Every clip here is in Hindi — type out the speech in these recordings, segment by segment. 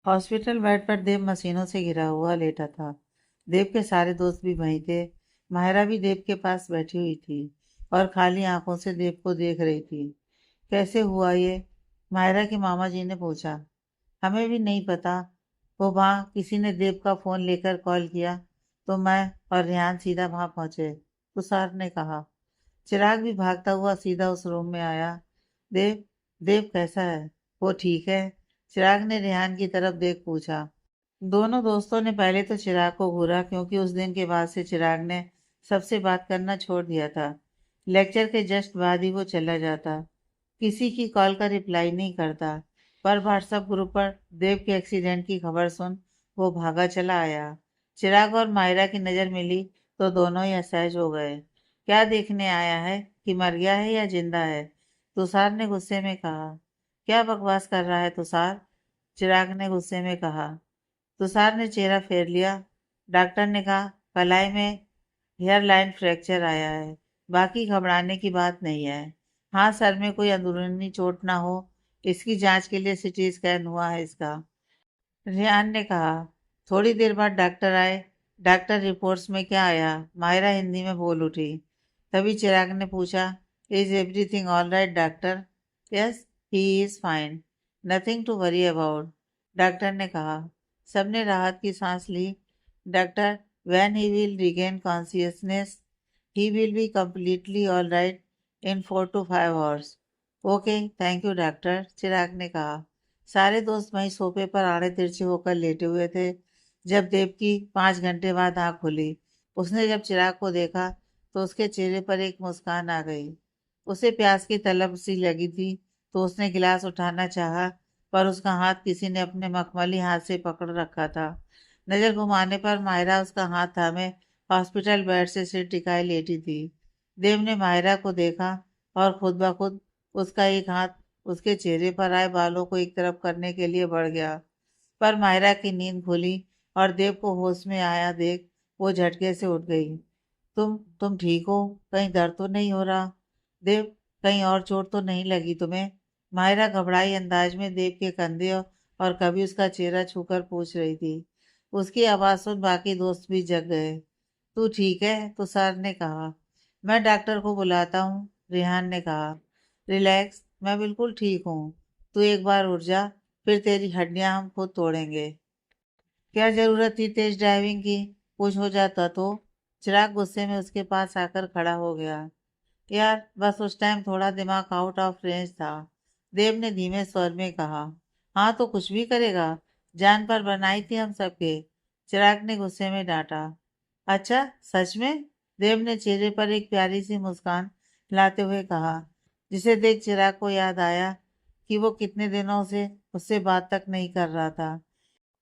हॉस्पिटल बेड पर देव मशीनों से घिरा हुआ लेटा था। देव के सारे दोस्त भी वहीं थे। माहिरा भी देव के पास बैठी हुई थी और खाली आंखों से देव को देख रही थी। कैसे हुआ ये? माहिरा के मामा जी ने पूछा। हमें भी नहीं पता। वो वहाँ किसी ने देव का फोन लेकर कॉल किया तो मैं और रेहान सीधा वहां पहुंचे, तुषार ने कहा। चिराग भी भागता हुआ सीधा उस रूम में आया। देव, देव कैसा है? वो ठीक है? चिराग ने रेहान की तरफ देख पूछा। दोनों दोस्तों ने पहले तो चिराग को घूरा, क्योंकि उस दिन के बाद से चिराग ने सबसे बात करना छोड़ दिया था। लेक्चर के जस्ट बाद ही वो चला जाता, किसी की कॉल का रिप्लाई नहीं करता। पर व्हाट्सएप ग्रुप पर देव के एक्सीडेंट की खबर सुन वो भागा चला आया। चिराग और मायरा की नज़र मिली तो दोनों ही असहज हो गए। क्या देखने आया है, कि मर गया है या जिंदा है? तुषार ने गुस्से में कहा। क्या बकवास कर रहा है तुषार? चिराग ने गुस्से में कहा। तुषार ने चेहरा फेर लिया। डॉक्टर ने कहा कलाई में हेयर लाइन फ्रैक्चर आया है, बाकी घबराने की बात नहीं है। हाँ, सर में कोई अंदरूनी चोट ना हो। इसकी जांच के लिए सीटी स्कैन हुआ है इसका, रेहान ने कहा। थोड़ी देर बाद डॉक्टर आए। डॉक्टर रिपोर्ट्स में क्या आया? मायरा हिंदी में बोल उठी। तभी चिराग ने पूछा, is everything all right doctor? Yes, he is fine, nothing to worry about, doctor ने कहा। सबने राहत की सांस ली। Doctor, when he will regain consciousness? He will be completely all right in 4 to 5 hours। Okay, thank you doctor, Chirag ने कहा। सारे दोस्त वहीं सोफे पर आड़े तिरछे होकर लेटे हुए थे। जब देव की 5 घंटे बाद आंख खुली, उसने जब चिराग को देखा तो उसके चेहरे पर एक मुस्कान आ गई। उसे प्यास की तलब सी लगी थी तो उसने गिलास उठाना चाहा, पर उसका हाथ किसी ने अपने मखमली हाथ से पकड़ रखा था। नजर घुमाने पर मायरा उसका हाथ थामे हॉस्पिटल बेड से सिर टिकाए लेटी थी। देव ने मायरा को देखा और खुद ब खुद उसका एक हाथ उसके चेहरे पर आए बालों को एक तरफ करने के लिए बढ़ गया। पर मायरा की नींद खुली और देव को होश में आया देख वो झटके से उठ गई। तुम ठीक हो? कहीं दर्द तो नहीं हो रहा? देव, कहीं और चोट तो नहीं लगी तुम्हें? मायरा घबराई अंदाज में देव के कंधे और कभी उसका चेहरा छूकर पूछ रही थी। उसकी आवाज सुन बाकी दोस्त भी जग गए। तू ठीक है? तुषार ने कहा। मैं डॉक्टर को बुलाता हूँ, रेहान ने कहा। रिलैक्स, मैं बिल्कुल ठीक हूँ। तू एक बार उठ जा, फिर तेरी हड्डियां हम खुद तोड़ेंगे। क्या जरूरत थी तेज ड्राइविंग की? कुछ हो जाता तो? चिराग गुस्से में उसके पास आकर खड़ा हो गया। यार, बस उस टाइम थोड़ा दिमाग आउट ऑफ रेंज था, देव ने धीमे स्वर में कहा। हाँ तो कुछ भी करेगा? जान पर बनाई थी हम सबके, चिराग ने गुस्से में डांटा। अच्छा, सच में? देव ने चेहरे पर एक प्यारी सी मुस्कान लाते हुए कहा, जिसे देख चिराग को याद आया कि वो कितने दिनों से उससे बात तक नहीं कर रहा था।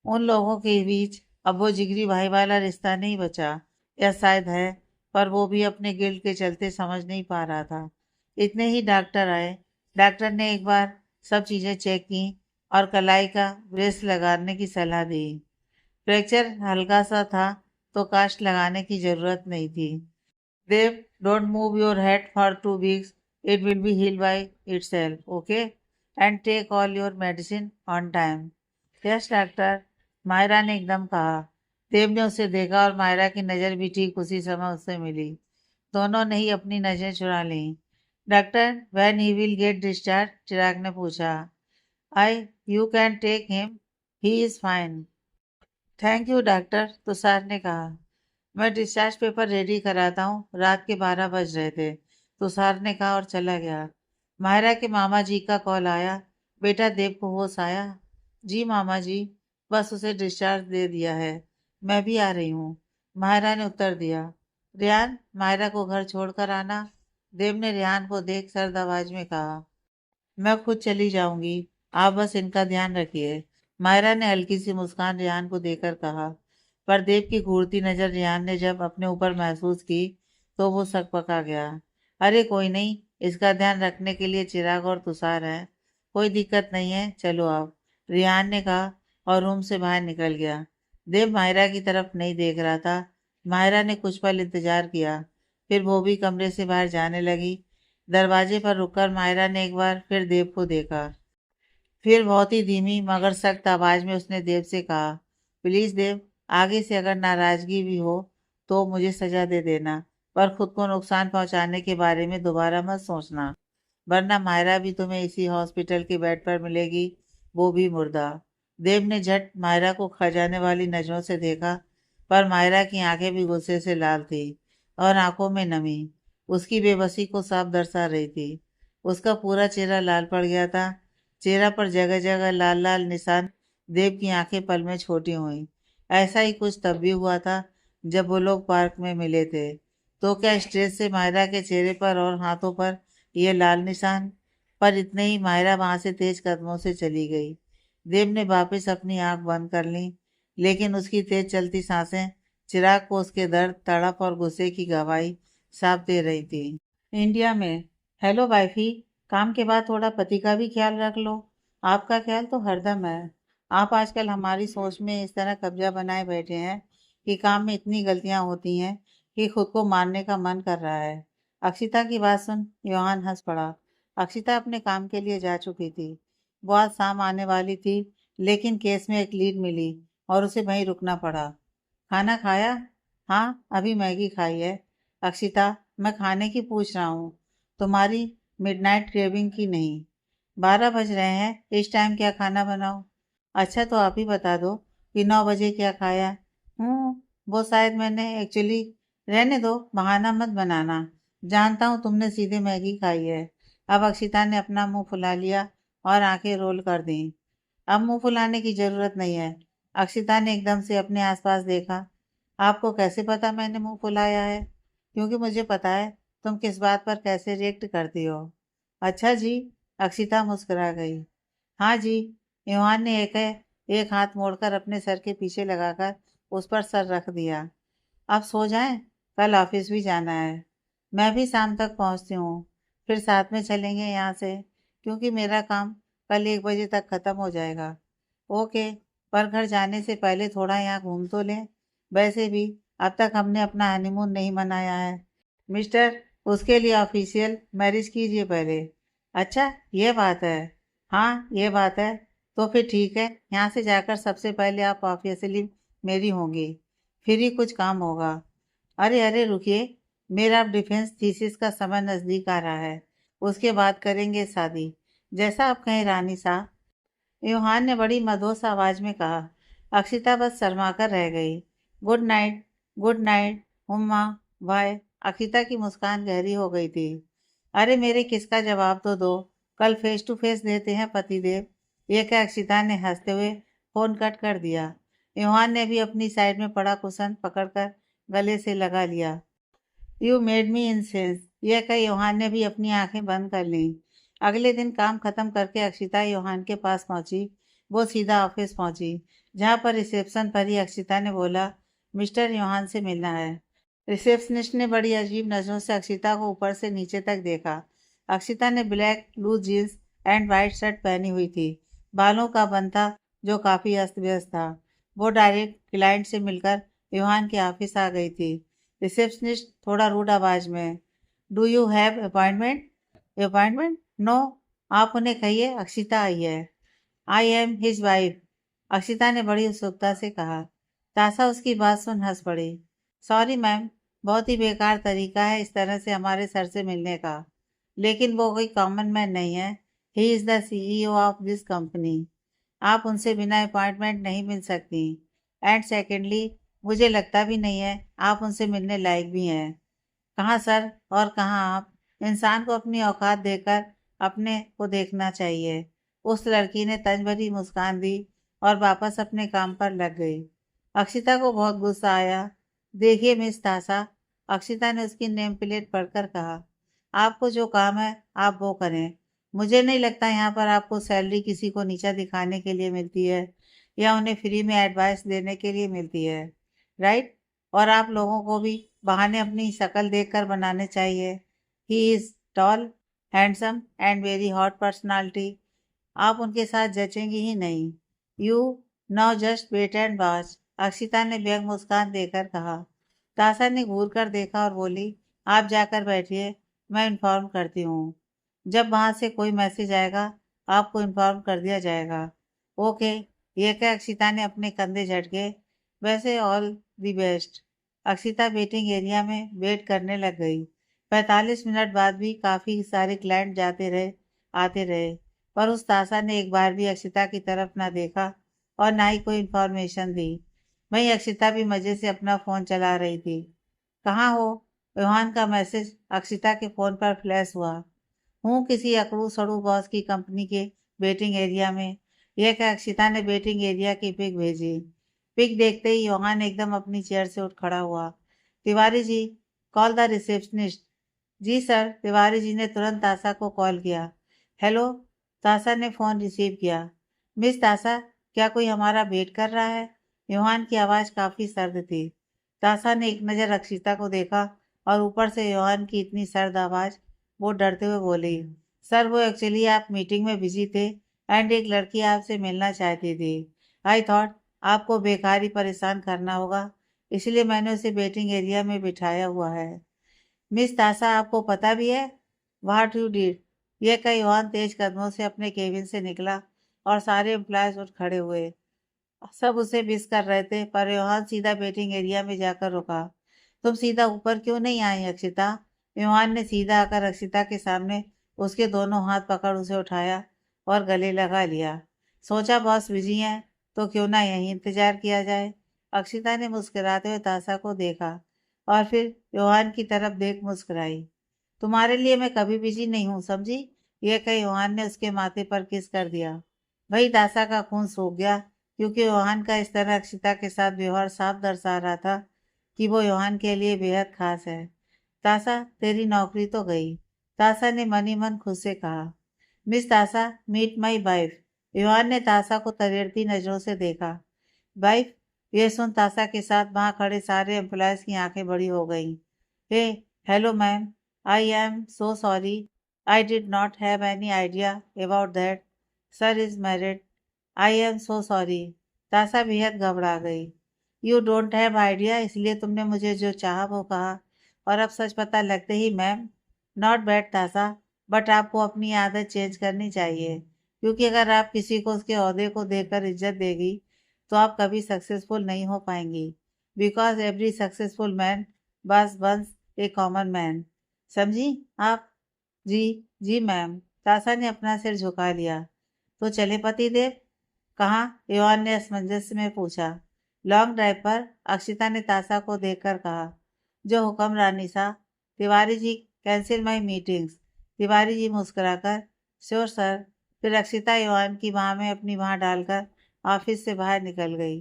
उन लोगों के बीच अब वो जिगरी भाई वाला रिश्ता नहीं बचा, या शायद है, पर वो भी अपने गिल्ड के चलते समझ नहीं पा रहा था। इतने ही डॉक्टर आए। डॉक्टर ने एक बार सब चीजें चेक की और कलाई का ब्रेस लगाने की सलाह दी। फ्रैक्चर हल्का सा था तो कास्ट लगाने की जरूरत नहीं थी। Dev, don't move your head for 2 weeks, it will be heal by itself, okay? And take all your medicine on time. Yes doctor, Myra ने एकदम कहा। देव ने उसे देखा और मायरा की नज़र भी ठीक उसी समय उससे मिली। दोनों ने ही अपनी नजरें चुरा ली। Doctor, when he will get discharge? Chirag ने पूछा। I you can take him, he is fine. Thank you doctor, Tushar ने कहा। मैं डिस्चार्ज पेपर रेडी कराता हूँ, रात के 12 बज रहे थे, तुषार ने कहा और चला गया। मायरा के मामा जी का कॉल आया। बेटा, देव को होश आया? जी मामा जी, बस उसे डिस्चार्ज दे दिया है, मैं भी आ रही हूँ, मायरा ने उत्तर दिया। रेहान, मायरा को घर छोड़कर आना, देव ने रेहान को देख सर्द आवाज में कहा। मैं खुद चली जाऊंगी, आप बस इनका ध्यान रखिए, मायरा ने हल्की सी मुस्कान रेहान को देकर कहा। पर देव की घूरती नजर रेहान ने जब अपने ऊपर महसूस की तो वो सकपका गया। अरे कोई नहीं, इसका ध्यान रखने के लिए चिराग और तुषार हैं, कोई दिक्कत नहीं है, चलो आप, रेहान ने कहा और रूम से बाहर निकल गया। देव मायरा की तरफ नहीं देख रहा था। मायरा ने कुछ पल इंतजार किया, फिर वो भी कमरे से बाहर जाने लगी। दरवाजे पर रुककर मायरा ने एक बार फिर देव को देखा। फिर बहुत ही धीमी मगर सख्त आवाज में उसने देव से कहा, प्लीज देव, आगे से अगर नाराजगी भी हो तो मुझे सजा दे देना, पर खुद को नुकसान पहुंचाने के बारे में दोबारा मत सोचना, वरना मायरा भी तुम्हें इसी हॉस्पिटल के बेड पर मिलेगी, वो भी मुर्दा। देव ने झट मायरा को खजाने वाली नजरों से देखा, पर मायरा की आंखें भी गुस्से से लाल थी और आंखों में नमी उसकी बेबसी को साफ दर्शा रही थी। उसका पूरा चेहरा लाल पड़ गया था, चेहरा पर जगह जगह लाल लाल निशान। देव की आंखें पल में छोटी हुई। ऐसा ही कुछ तब भी हुआ था जब वो लोग पार्क में मिले थे। तो क्या स्ट्रेस से मायरा के चेहरे पर और हाथों पर ये लाल निशान? पर इतने ही मायरा वहां से तेज कदमों से चली गई। देव ने वापस अपनी आंख बंद कर ली, लेकिन उसकी तेज चलती सांसें चिराग को उसके दर्द, तड़प और गुस्से की गवाही साफ दे रही थी। इंडिया में, हेलो वाइफी, काम के बाद थोड़ा पति का भी ख्याल रख लो। आपका ख्याल तो हरदम है। आप आजकल हमारी सोच में इस तरह कब्जा बनाए बैठे हैं कि काम में इतनी गलतियां होती हैं कि खुद को मारने का मन कर रहा है। अक्षिता की बात सुन योहान हंस पड़ा। अक्षिता अपने काम के लिए जा चुकी थी। वो आज शाम आने वाली थी, लेकिन केस में एक लीड मिली और उसे वहीं रुकना पड़ा। खाना खाया? हाँ, अभी मैगी खाई है। अक्षिता, मैं खाने की पूछ रहा हूँ, तुम्हारी मिडनाइट क्रेविंग की नहीं। 12 बज रहे हैं, इस टाइम क्या खाना बनाओ? अच्छा तो आप ही बता दो कि 9 बजे क्या खाया। वो शायद मैंने एक्चुअली, रहने दो, बहाना मत बनाना। जानता हूँ तुमने सीधे मैगी खाई है। अब अक्षिता ने अपना मुंह फुला लिया और आंखें रोल कर दी। अब मुंह फुलाने की जरूरत नहीं है। अक्षिता ने एकदम से अपने आसपास देखा। आपको कैसे पता मैंने मुंह फुलाया है? क्योंकि मुझे पता है तुम किस बात पर कैसे रिएक्ट करती हो। अच्छा जी। अक्षिता मुस्कुरा गई। हाँ जी। ईवान ने एक हाथ मोड़कर अपने सर के पीछे लगाकर उस पर सर रख दिया। अब सो जाएं, कल ऑफिस भी जाना है। मैं भी शाम तक पहुंचती हूँ, फिर साथ में चलेंगे यहाँ से, क्योंकि मेरा काम कल 1 बजे तक खत्म हो जाएगा। ओके, पर घर जाने से पहले थोड़ा यहाँ घूम तो लें। वैसे भी अब तक हमने अपना हनीमून नहीं मनाया है। मिस्टर, उसके लिए ऑफिशियल मैरिज कीजिए पहले। अच्छा, ये बात है। हाँ, ये बात है। तो फिर ठीक है, यहाँ से जाकर सबसे पहले आप ऑफिशियली मेरी होंगी, फिर ही कुछ काम होगा। अरे अरे रुकिए, मेरा अब डिफेंस थीसिस का समय नज़दीक आ रहा है, उसके बाद करेंगे शादी। जैसा आप कहें रानी साहब। यूहान ने बड़ी मधोस आवाज में कहा। अक्षिता बस शर्माकर रह गई। Good night. Good night Humma. Bye. Akshita की मुस्कान गहरी हो गई थी। अरे मेरे किसका जवाब तो दो, कल फेस टू फेस देते हैं पतिदेव। ये क्या, अक्षिता ने हंसते हुए फोन कट कर दिया। यूहान ने भी अपनी साइड में पड़ा कुशन पकड़कर गले से लगा लिया। You made me incense. यह कह योहान ने भी अपनी आंखें बंद कर लीं। अगले दिन काम खत्म करके अक्षिता योहान के पास पहुंची। वो सीधा ऑफिस पहुंची, जहां पर रिसेप्शन पर ही अक्षिता ने बोला, मिस्टर योहान से मिलना है। रिसेप्शनिस्ट ने बड़ी अजीब नजरों से अक्षिता को ऊपर से नीचे तक देखा। अक्षिता ने black loose jeans and white shirt पहनी हुई थी। बालों का बन था जो काफी अस्त व्यस्त था। वो डायरेक्ट क्लाइंट से मिलकर योहान के ऑफिस आ गई थी। रिसेप्शनिस्ट थोड़ा रूड आवाज में, do you have appointment? Appointment? No. आप उन्हें कहिए अक्षिता आई है। I am his wife. Akshita ने बड़ी उत्सुकता से कहा। तासा उसकी बात सुन हंस पड़ी। सॉरी मैम, बहुत ही बेकार तरीका है इस तरह से हमारे सर से मिलने का, लेकिन वो कोई कॉमन मैन नहीं है। He is the CEO of this company. आप उनसे बिना अपॉइंटमेंट नहीं मिल सकती। एंड सेकेंडली, मुझे लगता भी नहीं है आप उनसे मिलने लायक भी हैं। कहाँ सर और कहाँ आप? इंसान को अपनी औकात देकर अपने को देखना चाहिए। उस लड़की ने तंज भरी मुस्कान दी और वापस अपने काम पर लग गई। अक्षिता को बहुत गुस्सा आया। देखिए मिस तासा, अक्षिता ने उसकी नेम प्लेट पढ़कर कहा, आपको जो काम है आप वो करें। मुझे नहीं लगता यहाँ पर आपको सैलरी किसी को नीचा दिखाने के लिए मिलती है या उन्हें फ्री में एडवाइस देने के लिए मिलती है, राइट? और आप लोगों को भी बहाने अपनी शक्ल देखकर बनाने चाहिए। He is tall, handsome and very hot personality. आप उनके साथ जचेंगी ही नहीं। You now just wait and watch. Akshita ने व्यंग मुस्कान देकर कहा। तासा ने घूर कर देखा और बोली, आप जाकर बैठिए, मैं इन्फॉर्म करती हूँ। जब वहां से कोई मैसेज आएगा आपको इन्फॉर्म कर दिया जाएगा। ओके। ये कह अक्षिता ने अपने कंधे झटके। वैसे all the best. Akshita waiting area में वेट करने लग गई। 45 मिनट बाद भी काफ़ी सारे क्लाइंट जाते रहे, आते रहे, पर उस तासा ने एक बार भी अक्षिता की तरफ ना देखा और ना ही कोई इन्फॉर्मेशन दी। वहीं अक्षिता भी मज़े से अपना फ़ोन चला रही थी। कहाँ हो? रोहन का मैसेज अक्षिता के फ़ोन पर फ्लैश हुआ। हूँ किसी अकड़ू सड़ू बॉस की कंपनी के वेटिंग एरिया में। यह कह अक्षिता ने वेटिंग एरिया की पिक भेजी। पिक देखते ही योहान एकदम अपनी चेयर से उठ खड़ा हुआ। Tiwari ji, call the receptionist. जी सर। तिवारी जी ने तुरंत तासा को कॉल किया। हेलो। तासा ने फ़ोन रिसीव किया। मिस तासा, क्या कोई हमारा वेट कर रहा है? योहान की आवाज़ काफ़ी सर्द थी। तासा ने एक नज़र अक्षिता को देखा और ऊपर से योहान की इतनी सर्द आवाज़। वो डरते हुए बोली, सर वो एक्चुअली आप मीटिंग में बिजी थे एंड एक लड़की आपसे मिलना चाहती थी। आई थॉट आपको बेकार ही परेशान करना होगा, इसलिए मैंने उसे वेटिंग एरिया में बिठाया हुआ है। मिस तासा, आपको पता भी है व्हाट यू डिड? ये कई योहान तेज कदमों से अपने केबिन से निकला और सारे एम्प्लॉयज उठ खड़े हुए। सब उसे मिस कर रहे थे, पर योहान सीधा वेटिंग एरिया में जाकर रुका। तुम सीधा ऊपर क्यों नहीं आई अक्षिता? योहान ने सीधा आकर अक्षिता के सामने उसके दोनों हाथ पकड़ उसे उठाया और गले लगा लिया। सोचा बॉस बिजी हैं, तो क्यों ना यहीं इंतजार किया जाए। अक्षिता ने मुस्कुराते हुए तासा को देखा और फिर योहान की तरफ देख मुस्कुराई। तुम्हारे लिए मैं कभी बिजी नहीं हूँ, समझी? ये कह योहान ने उसके माथे पर किस कर दिया। वही तासा का खून सूख गया, क्योंकि योहान का इस तरह अक्षिता के साथ व्यवहार साफ दर्शा रहा था कि वो योहान के लिए बेहद खास है। तासा, तेरी नौकरी तो गई। तासा ने मन ही मन खुद से कहा। मिस तासा, मीट माई वाइफ। योहान ने तासा को तरेड़ती नजरों से देखा। वाइफ? ये सुन तासा के साथ वहां खड़े सारे एम्प्लॉयज की आंखें बड़ी हो गईं। Hey, hello ma'am, I am so sorry, I did not have any idea about that. Sir is married. I am so sorry. Tasa बेहद घबरा गई। यू डोंट हैव आइडिया, इसलिए तुमने मुझे जो चाहा वो कहा, और अब सच पता लगते ही मैम। नॉट बैड तासा, बट आपको अपनी आदत चेंज करनी चाहिए, क्योंकि अगर आप किसी को उसके ओहदे को देखकर इज्जत देगी तो आप कभी सक्सेसफुल नहीं हो पाएंगी। बिकॉज एवरी सक्सेसफुल मैन बस वंस ए कॉमन मैन। समझी आप? जी। जी मैम। तासा ने अपना सिर झुका लिया। तो चले पति देव? कहाँ? योहान ने असमंजस में पूछा। लॉन्ग ड्राइव पर। अक्षिता ने तासा को देखकर कहा। जो हुक्म रानी सा। तिवारी जी, कैंसिल माई मीटिंग्स। तिवारी जी मुस्कुराकर, श्योर सर। फिर अक्षिता योहान की बाह में अपनी बाह डालकर ऑफिस से बाहर निकल गई।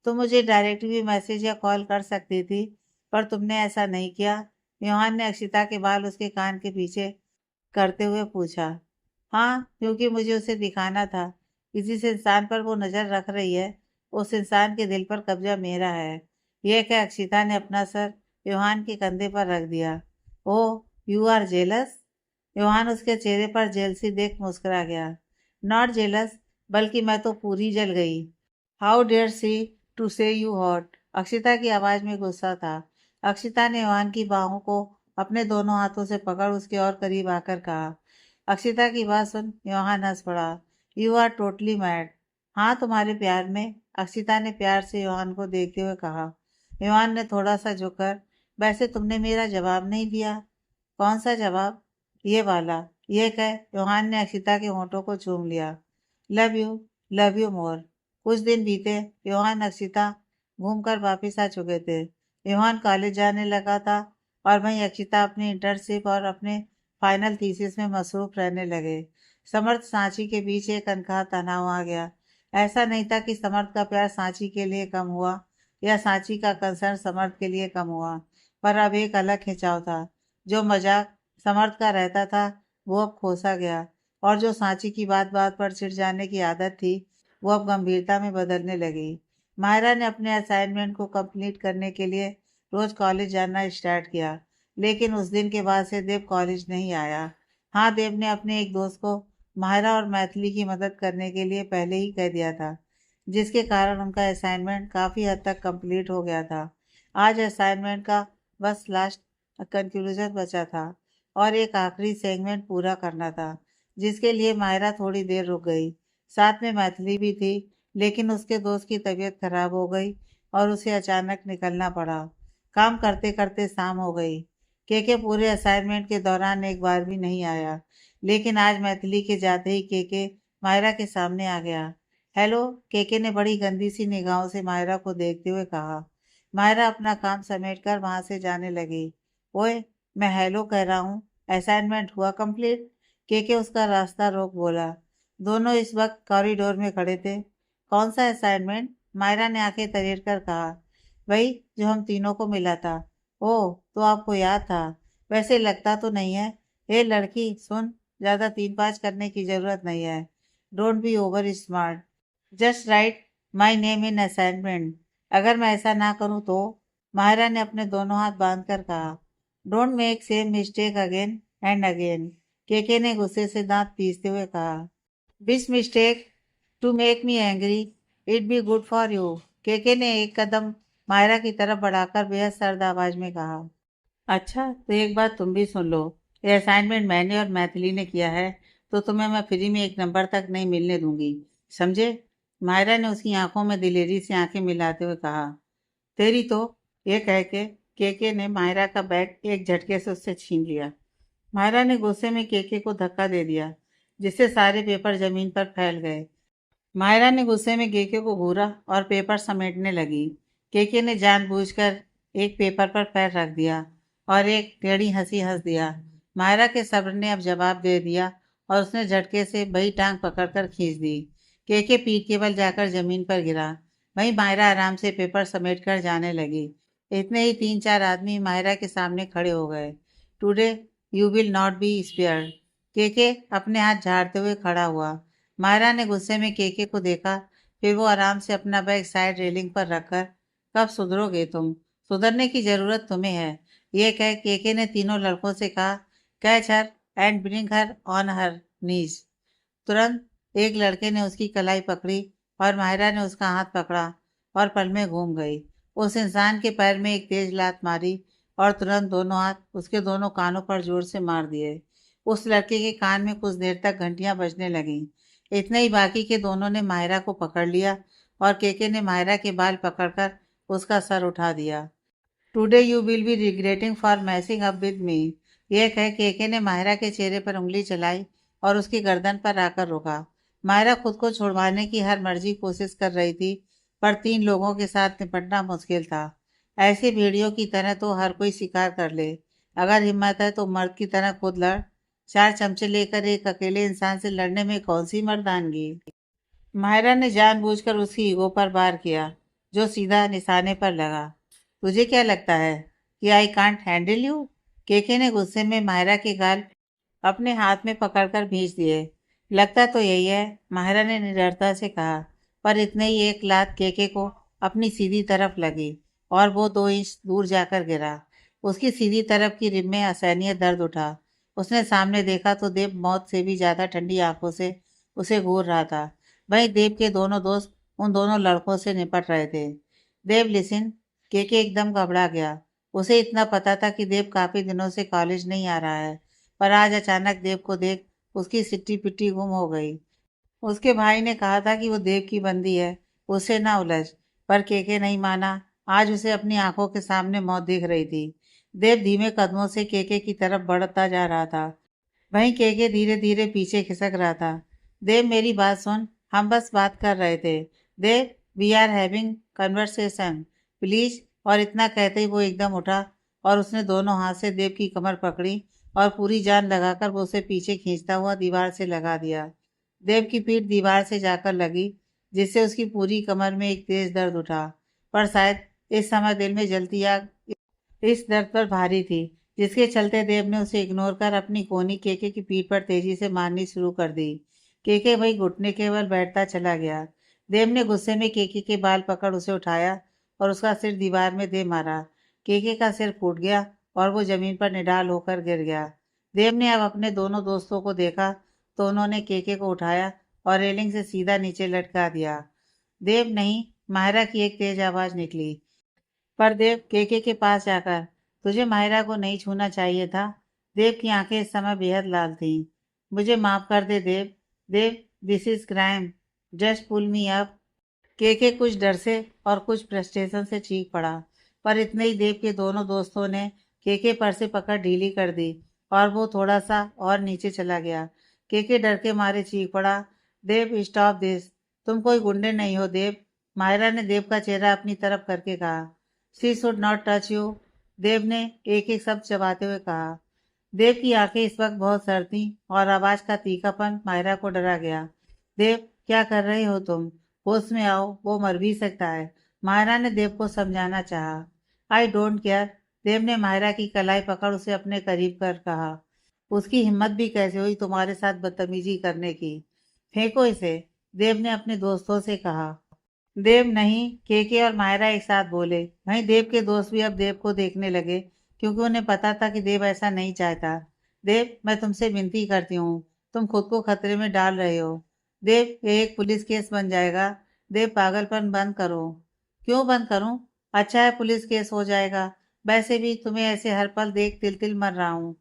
तुम मुझे डायरेक्ट भी मैसेज या कॉल कर सकती थी, पर तुमने ऐसा नहीं किया। योहान ने अक्षिता के बाल उसके कान के पीछे करते हुए पूछा। हाँ, क्योंकि मुझे उसे दिखाना था कि जिस इंसान पर वो नज़र रख रही है, उस इंसान के दिल पर कब्जा मेरा है। यह कह अक्षिता ने अपना सर योहान के कंधे पर रख दिया। ओह, यू आर जेलस? योहान उसके चेहरे पर जेलसी देख मुस्कुरा गया। नॉट जेलस, बल्कि मैं तो पूरी जल गई। हाउ डेयर सी टू से यू हॉट। अक्षिता की आवाज में गुस्सा था। अक्षिता ने योहान की बाहों को अपने दोनों हाथों से पकड़ उसके और करीब आकर कहा। अक्षिता की बात सुन योहान हंस पड़ा। You are totally mad. हाँ, तुम्हारे प्यार में। अक्षिता ने प्यार से योहान को देखते हुए कहा। योहान ने थोड़ा सा झुककर, वैसे तुमने मेरा जवाब नहीं दिया। कौन सा जवाब? ये वाला। ये कह योहान ने अक्षिता के होंठों को चूम लिया। Love you more. कुछ दिन बीते। योहान अक्षिता घूमकर वापस आ चुके थे। योहान कॉलेज जाने लगा था और वहीं अक्षिता अपनी इंटर्नशिप और अपने फाइनल थीसिस में मसरूफ रहने लगे। समर्थ सांची के बीच एक अनकहा तनाव आ गया। ऐसा नहीं था कि समर्थ का प्यार सांची के लिए कम हुआ या सांची का कंसर्न समर्थ के लिए कम हुआ, पर अब एक अलग खिंचाव था। जो मजाक समर्थ का रहता था वो अब खोसा गया, और जो सांची की बात बात पर चिढ़ जाने की आदत थी वो अब गंभीरता में बदलने लगी। मायरा ने अपने असाइनमेंट को कंप्लीट करने के लिए रोज कॉलेज जाना स्टार्ट किया, लेकिन उस दिन के बाद से देव कॉलेज नहीं आया। हाँ, देव ने अपने एक दोस्त को मायरा और मैथिली की मदद करने के लिए पहले ही कह दिया था, जिसके कारण उनका असाइनमेंट काफ़ी हद तक कंप्लीट हो गया था। आज असाइनमेंट का बस लास्ट कंक्लूजन बचा था और एक आखिरी सेगमेंट पूरा करना था, जिसके लिए मायरा थोड़ी देर रुक गई। साथ में मैथिली भी थी, लेकिन उसके दोस्त की तबीयत खराब हो गई और उसे अचानक निकलना पड़ा। काम करते करते शाम हो गई। केके पूरे असाइनमेंट के दौरान एक बार भी नहीं आया, लेकिन आज मैथिली के जाते ही केके मायरा के सामने आ गया। हेलो, केके ने बड़ी गंदी सी निगाहों से मायरा को देखते हुए कहा। मायरा अपना काम समेटकर वहां से जाने लगी। ओए, मैं हेलो कह रहा हूँ, असाइनमेंट हुआ कंप्लीट? केके उसका रास्ता रोक बोला। दोनों इस वक्त कॉरिडोर में खड़े थे। कौन सा असाइनमेंट? मायरा ने आंखें तरेर कर कहा। वही जो हम तीनों को मिला था। ओह, तो आपको याद था। वैसे लगता तो नहीं है। हे लड़की सुन, ज्यादा तीन पाँच करने की जरूरत नहीं है। Don't be over smart, just right my name in assignment. अगर मैं ऐसा ना करूं तो? माहिरा ने अपने दोनों हाथ बांधकर कहा। Don't make same mistake again and again, KK ने गुस्से से दांत पीसते हुए कहा। This mistake to make me angry, it be good for you, KK ने एक कदम मायरा की तरफ बढ़ाकर बेहद सर्द आवाज में कहा। अच्छा, तो एक बात तुम भी सुन लो। ये असाइनमेंट मैंने और मैथिली ने किया है, तो तुम्हें मैं फ्री में एक नंबर तक नहीं मिलने दूंगी, समझे? मायरा ने उसकी आंखों में दिलेरी से आंखें मिलाते हुए कहा। तेरी तो, ये कह के केके ने मायरा का बैग एक झटके से उससे छीन लिया। मायरा ने गुस्से में केके को धक्का दे दिया, जिससे सारे पेपर जमीन पर फैल गए। मायरा ने गुस्से में केके को घूरा और पेपर समेटने लगी। केके ने जानबूझकर एक पेपर पर पैर रख दिया और एक टेढ़ी हंसी हंस दिया। मायरा के सब्र ने अब जवाब दे दिया और उसने झटके से बही टांग पकड़कर खींच दी। केके पीठ के बल जाकर जमीन पर गिरा। वहीं मायरा आराम से पेपर समेट कर जाने लगी। इतने ही तीन चार आदमी मायरा के सामने खड़े हो गए। Today you will not be spared, KK अपने हाथ झाड़ते हुए खड़ा हुआ। मायरा ने गुस्से में केके को देखा, फिर वो आराम से अपना बैग साइड रेलिंग पर रखकर, कब सुधरोगे तुम? सुधरने की जरूरत तुम्हें है, ये कह केके ने तीनों लड़कों से कहा। Catch her and bring her on her knees. तुरंत एक लड़के ने उसकी कलाई पकड़ी और माहिरा ने उसका हाथ पकड़ा और पल में घूम गई। उस इंसान के पैर में एक तेज लात मारी और तुरंत दोनों हाथ उसके दोनों कानों पर जोर से मार दिए। उस लड़के के कान में कुछ देर तक घंटियां बजने लगीं। इतने ही बाकी के दोनों ने माहिरा को पकड़ लिया और केके ने माहिरा के बाल पकड़कर उसका सर उठा दिया। Today you will be regretting for मैसिंग up with me, यह कह केके ने माहिरा के चेहरे पर उंगली चलाई और उसकी गर्दन पर आकर रुका। माहिरा खुद को छुड़वाने की हर मर्जी कोशिश कर रही थी, पर तीन लोगों के साथ निपटना मुश्किल था। ऐसी भेड़ियों की तरह तो हर कोई शिकार कर ले। अगर हिम्मत है तो मर्द की तरह खुद लड़। चार चमचे लेकर एक अकेले इंसान से लड़ने में कौन सी मर्दानगी? माहिरा ने जानबूझकर उसकी ईगो पर वार किया, जो सीधा निशाने पर लगा। तुझे क्या लगता है कि I can't handle you? KK ने गुस्से में माहिरा के गाल अपने हाथ में पकड़कर भींच दिए। लगता तो यही है, माहिरा ने निडरता से कहा। पर इतने ही एक लात केके को अपनी सीधी तरफ लगी और वो 2 इंच दूर जाकर गिरा। उसकी सीधी तरफ की रिब में असहनीय दर्द उठा। उसने सामने देखा तो देव मौत से भी ज्यादा ठंडी आंखों से उसे घूर रहा था। वहीं देव के दोनों दोस्त उन दोनों लड़कों से निपट रहे थे। देव लिसन, केके एकदम घबरा गया। उसे इतना पता था कि देव काफी दिनों से कॉलेज नहीं आ रहा है, पर आज अचानक देव को देख उसकी सिट्टी पिट्टी गुम हो गई। उसके भाई ने कहा था कि वो देव की बंदी है, उससे ना उलझ। पर केके नहीं माना। आज उसे अपनी आंखों के सामने मौत दिख रही थी। देव धीमे कदमों से केके की तरफ बढ़ता जा रहा था। वहीं केके धीरे धीरे पीछे खिसक रहा था। देव, मेरी बात सुन, हम बस बात कर रहे थे। Dev, we are having conversation, please. और इतना कहते ही वो एकदम उठा और उसने दोनों हाथ से देव की कमर पकड़ी और पूरी जान लगाकर वो उसे पीछे खींचता हुआ दीवार से लगा दिया। देव की पीठ दीवार से जाकर लगी, जिससे उसकी पूरी कमर में एक तेज दर्द उठा। पर शायद इस समय दिल में जलती आग इस दर्द पर भारी थी, जिसके चलते देव ने उसे इग्नोर कर अपनी कोनी केके की पीठ पर तेजी से मारनी शुरू कर दी। केके वही घुटने के बल बैठता चला गया। देव ने गुस्से में केके के बाल पकड़ उसे उठाया और उसका सिर दीवार में दे मारा। केके का सिर फूट गया और वो जमीन पर निढाल होकर गिर गया। देव ने अब अपने दोनों दोस्तों को देखा तो उन्होंने केके को उठाया और रेलिंग से सीधा नीचे लटका दिया। देव नहीं, माहिरा की एक तेज आवाज निकली। पर देव केके के पास जाकर, तुझे माहिरा को नहीं छूना चाहिए था। देव की आंखें इस समय बेहद लाल थीं। मुझे माफ कर दे Dev. Dev, this is crime, just pull me up. के कुछ डर से और कुछ फ्रस्ट्रेशन से चीख पड़ा, पर इतने ही देव के दोनों दोस्तों ने के पर से पकड़ ढीली कर दी और वो थोड़ा सा और नीचे चला गया। के डर के मारे चीख पड़ा, देव स्टॉप दिस, तुम कोई गुंडे नहीं हो देव। मायरा ने देव का चेहरा अपनी तरफ करके कहा। She should not touch you, Dev ने एक एक शब्द चबाते हुए कहा। देव की आंखें इस वक्त बहुत सर्द थीं और आवाज का तीखापन मायरा को डरा गया। देव, क्या कर रहे हो तुम? होश में आओ, वो मर भी सकता है। मायरा ने देव को समझाना चाहा। आई डोंट केयर, देव ने मायरा की कलाई पकड़ उसे अपने करीब कर कहा। उसकी हिम्मत भी कैसे हुई तुम्हारे साथ बदतमीजी करने की? फेंको इसे, देव ने अपने दोस्तों से कहा। देव नहीं, के और मायरा एक साथ बोले। वहीं देव के दोस्त भी अब देव को देखने लगे, क्योंकि उन्हें पता था कि देव ऐसा नहीं चाहता। देव, मैं तुमसे विनती करती हूँ, तुम खुद को खतरे में डाल रहे हो। देव, ये एक पुलिस केस बन जाएगा। देव, पागलपन बंद करो। क्यों बंद करूं? अच्छा है, पुलिस केस हो जाएगा। वैसे भी तुम्हें ऐसे हर पल देख तिल तिल मर रहा हूँ।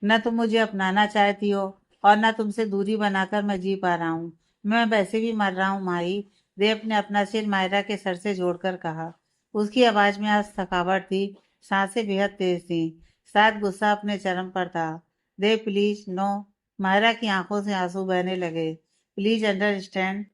न तुम मुझे अपनाना चाहती हो और न तुमसे दूरी बनाकर मैं जी पा रहा हूँ। मैं वैसे भी मर रहा हूँ माही। देव ने अपना सिर मायरा के सर से जोड़कर कहा। उसकी आवाज में आज थकावट थी, सांसें बेहद तेज थी, शायद गुस्सा अपने चरम पर था। देव, प्लीज नो। मायरा की आंखों से आंसू बहने लगे। प्लीज अंडरस्टैंड,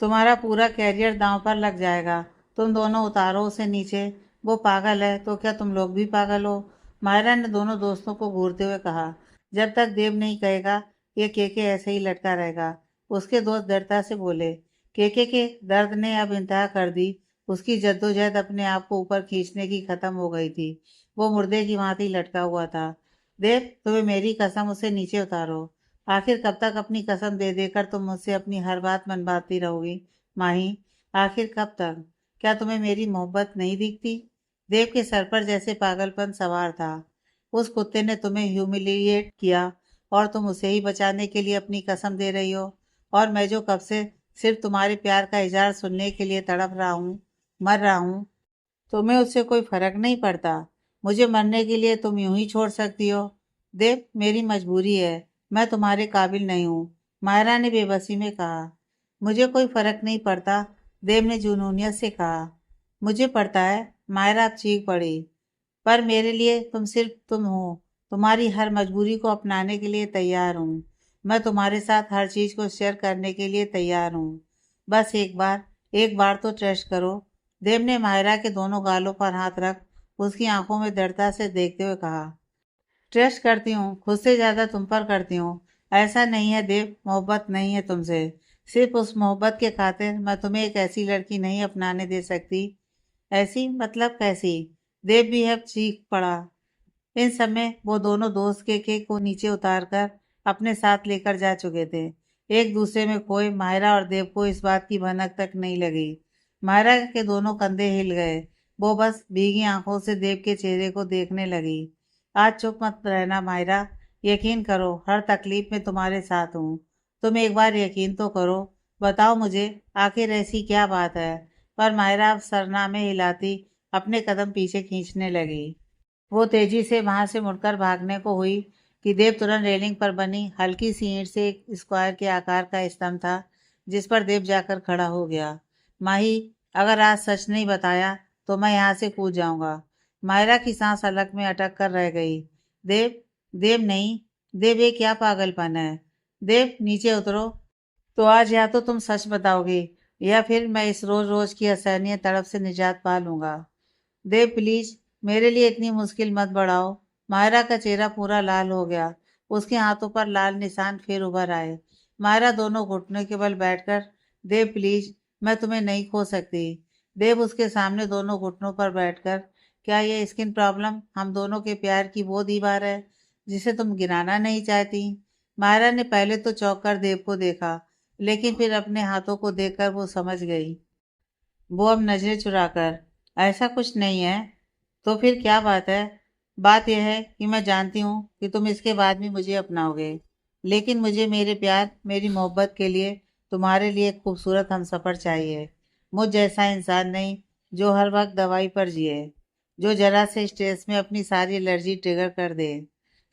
तुम्हारा पूरा कैरियर दांव पर लग जाएगा। तुम दोनों उतारो उसे नीचे। वो पागल है तो क्या तुम लोग भी पागल हो? मायरा ने दोनों दोस्तों को घूरते हुए कहा। जब तक देव नहीं कहेगा, ये के ऐसे ही लटका रहेगा। उसके दोस्त दृढ़ता से बोले। के दर्द ने अब इंतहा कर दी। उसकी जद्दोजहद अपने आप को ऊपर खींचने की खत्म हो गई थी। वो मुर्दे की भांति लटका हुआ था। देव, तुम्हें मेरी कसम, उसे नीचे उतारो। आखिर कब तक अपनी कसम दे देकर तुम मुझसे अपनी हर बात मनवाती रहोगी माही? आखिर कब तक? क्या तुम्हें मेरी मोहब्बत नहीं दिखती? देव के सर पर जैसे पागलपन सवार था। उस कुत्ते ने तुम्हें ह्यूमिलिएट किया और तुम उसे ही बचाने के लिए अपनी कसम दे रही हो। और मैं जो कब से सिर्फ तुम्हारे प्यार का इजहार सुनने के लिए तड़प रहा हूँ, मर रहा हूँ, तुम्हें उससे कोई फर्क नहीं पड़ता। मुझे मरने के लिए तुम यूं ही छोड़ सकती हो। देव, मेरी मजबूरी है, मैं तुम्हारे काबिल नहीं हूँ, मायरा ने बेबसी में कहा। मुझे कोई फर्क नहीं पड़ता, देव ने जुनूनियत से कहा। मुझे पड़ता है, मायरा अब चीख पड़ी। पर मेरे लिए तुम सिर्फ तुम हो। तुम्हारी हर मजबूरी को अपनाने के लिए तैयार हूँ। मैं तुम्हारे साथ हर चीज को शेयर करने के लिए तैयार हूँ। बस एक बार तो ट्रस्ट करो। देव ने मायरा के दोनों गालों पर हाथ रख उसकी आंखों में दृढ़ता से देखते हुए कहा। ट्रस्ट करती हूँ, खुद से ज्यादा तुम पर करती हूँ। ऐसा नहीं है देव, मोहब्बत नहीं है तुमसे। सिर्फ उस मोहब्बत के खातिर मैं तुम्हें एक ऐसी लड़की नहीं अपनाने दे सकती। ऐसी मतलब कैसी? देव भी अब चीख पड़ा। इन समय वो दोनों दोस्त के को नीचे उतारकर अपने साथ लेकर जा चुके थे। एक दूसरे में खोए मायरा और देव को इस बात की भनक तक नहीं लगी। मायरा के दोनों कंधे हिल गए। वो बस भीगी आंखों से देव के चेहरे को देखने लगी। आज चुप मत रहना मायरा, यकीन करो हर तकलीफ में तुम्हारे साथ हूँ। तुम एक बार यकीन तो करो। बताओ मुझे, आखिर ऐसी क्या बात है? पर मायरा अब सरनामे हिलाती अपने कदम पीछे खींचने लगी। वो तेजी से वहां से मुड़कर भागने को हुई कि देव तुरंत रेलिंग पर बनी हल्की सी ईंट से एक स्क्वायर के आकार का स्तंभ था, जिस पर देव जाकर खड़ा हो गया। माही, अगर आज सच नहीं बताया तो मैं यहाँ से कूद जाऊंगा। मायरा की सांस हलक में अटक कर रह गई। देव, देव नहीं, देव ये क्या पागलपन है? देव, नीचे उतरो। तो आज या तो तुम सच बताओगे या फिर मैं इस रोज रोज की असहनीय तड़प से निजात पा लूंगा। देव, प्लीज मेरे लिए इतनी मुश्किल मत बढ़ाओ। मायरा का चेहरा पूरा लाल हो गया। उसके हाथों पर लाल निशान फिर उभर आए। मायरा दोनों घुटनों के बल बैठकर, देव प्लीज, मैं तुम्हें नहीं खो सकती। देव उसके सामने दोनों घुटनों पर बैठकर, क्या ये स्किन प्रॉब्लम हम दोनों के प्यार की वो दीवार है जिसे तुम गिराना नहीं चाहती? मायरा ने पहले तो चौंक कर देव को देखा, लेकिन फिर अपने हाथों को देखकर वो समझ गई। वो अब नजरें चुराकर, ऐसा कुछ नहीं है। तो फिर क्या बात है? बात यह है कि मैं जानती हूँ कि तुम इसके बाद भी मुझे अपनाओगे, लेकिन मुझे मेरे प्यार, मेरी मोहब्बत के लिए तुम्हारे लिए एक खूबसूरत हमसफर चाहिए। मुझ जैसा इंसान नहीं जो हर वक्त दवाई पर जिए, जो जरा से स्ट्रेस में अपनी सारी एलर्जी ट्रिगर कर दे,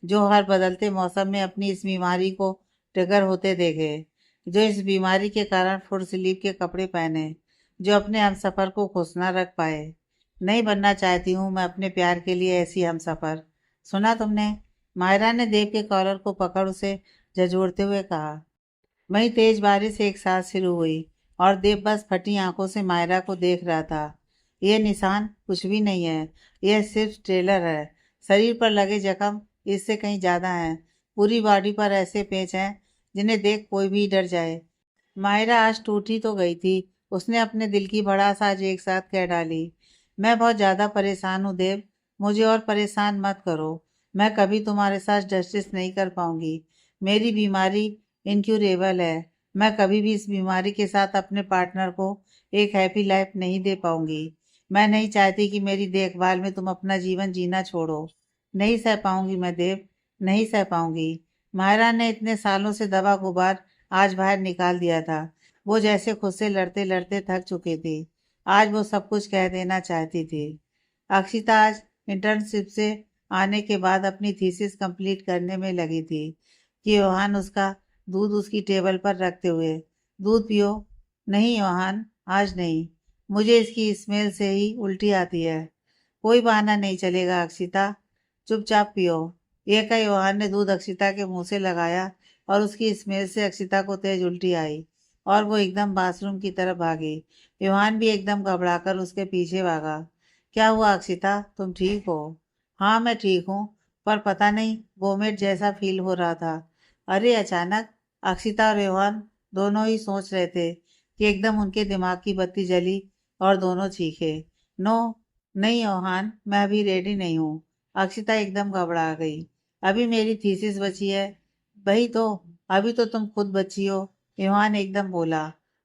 जो हर बदलते मौसम में अपनी इस बीमारी को ट्रिगर होते देखे, जो इस बीमारी के कारण फुल स्लीव के कपड़े पहने, जो अपने हमसफर को खुश ना रख पाए। नहीं बनना चाहती हूँ मैं अपने प्यार के लिए ऐसी हमसफर। सुना तुमने? मायरा ने देव के कॉलर को पकड़ उसे झंझोड़ते हुए कहा। वहीं तेज बारिश एक साथ शुरू हुई और देव बस फटी आंखों से मायरा को देख रहा था। यह निशान कुछ भी नहीं है, यह सिर्फ ट्रेलर है। शरीर पर लगे जख्म इससे कहीं ज्यादा हैं। पूरी बॉडी पर ऐसे पेच हैं जिन्हें देख कोई भी डर जाए। मायरा आज टूटी तो गई थी, उसने अपने दिल की भड़ास आज एक साथ कह डाली। मैं बहुत ज्यादा परेशान हूँ देव, मुझे और परेशान मत करो। मैं कभी तुम्हारे साथ जस्टिस नहीं कर पाऊंगी। मेरी बीमारी इनक्यूरेबल है। मैं कभी भी इस बीमारी के साथ अपने पार्टनर को एक हैप्पी लाइफ नहीं दे पाऊंगी। मैं नहीं चाहती कि मेरी देखभाल में तुम अपना जीवन जीना छोड़ो। नहीं सह पाऊंगी मैं देव, नहीं सह पाऊंगी। मायरा ने इतने सालों से दवा गुबार आज बाहर निकाल दिया था। वो जैसे खुद से लड़ते लड़ते थक चुकी थी। आज वो सब कुछ कह देना चाहती थी। अक्षिता आज इंटर्नशिप से आने के बाद अपनी थीसिस कंप्लीट करने में लगी थी कि योहान उसका दूध उसकी टेबल पर रखते हुए, दूध पियो। नहीं योहान, आज नहीं। मुझे इसकी स्मेल से ही उल्टी आती है। कोई बहाना नहीं चलेगा अक्षिता, चुपचाप पियो। यह कह योहान ने दूध अक्षिता के मुंह से लगाया और उसकी स्मेल से अक्षिता को तेज उल्टी आई और वो एकदम बाथरूम की तरफ भागी। योहान भी एकदम घबराकर उसके पीछे भागा। क्या हुआ अक्षिता, तुम ठीक हो? हाँ मैं ठीक हूँ, पर पता नहीं वोमिट जैसा फील हो रहा था। अरे अचानक अक्षिता और योहान दोनों ही सोच रहे थे कि एकदम उनके दिमाग की बत्ती जली और दोनों चीखे। नो, नहीं योहान, मैं अभी रेडी नहीं हूँ। अक्षिता एकदम घबरा गई। अभी मेरी थीसिस बची है। वही तो, अभी तो तुम खुद बच्ची हो। योहान एकदम बोला।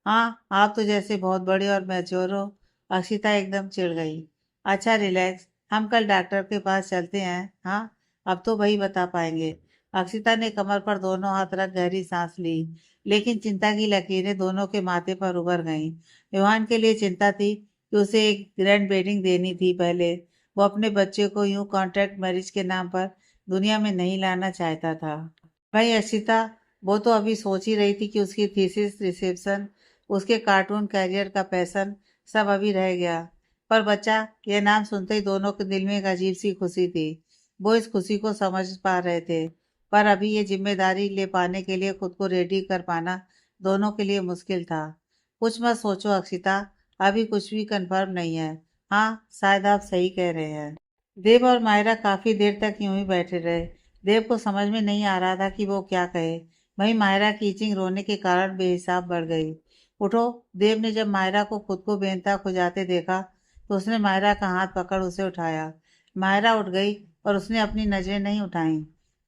हाँ आप तो जैसे बहुत बड़े और मैच्योर हो। अक्षिता एकदम चिढ़ गई। अच्छा रिलैक्स, हम कल डॉक्टर के पास चलते हैं। हाँ, अब तो वही बता पाएंगे। अक्षिता ने कमर पर दोनों हाथ रख गहरी सांस ली, लेकिन चिंता की लकीरें दोनों के माथे पर उभर गईं। योहान के लिए चिंता थी कि उसे एक ग्रैंड वेडिंग देनी थी पहले। वो अपने बच्चे को यूं कॉन्ट्रैक्ट मैरिज के नाम पर दुनिया में नहीं लाना चाहता था। भाई अशिता, वो तो अभी सोच ही रही थी कि उसकी थीसिस, रिसेप्शन, उसके कार्टून कैरियर का पैशन सब अभी रह गया। पर बच्चा, यह नाम सुनते ही दोनों के दिल में एक अजीब सी खुशी थी। वो इस खुशी को समझ पा रहे थे, पर अभी ये जिम्मेदारी ले पाने के लिए खुद को रेडी कर पाना दोनों के लिए मुश्किल था। कुछ मत सोचो अक्षिता, अभी कुछ भी कंफर्म नहीं है। हाँ, शायद आप सही कह रहे हैं। देव और मायरा काफी देर तक यूं ही बैठे रहे। देव को समझ में नहीं आ रहा था कि वो क्या कहे। वहीं मायरा की इचिंग रोने के कारण बेहिसाब बढ़ गई। उठो। देव ने जब मायरा को खुद को बेनता खुजाते देखा तो उसने मायरा का हाथ पकड़ उसे उठाया। मायरा उठ गई और उसने अपनी नजरें नहीं उठाई।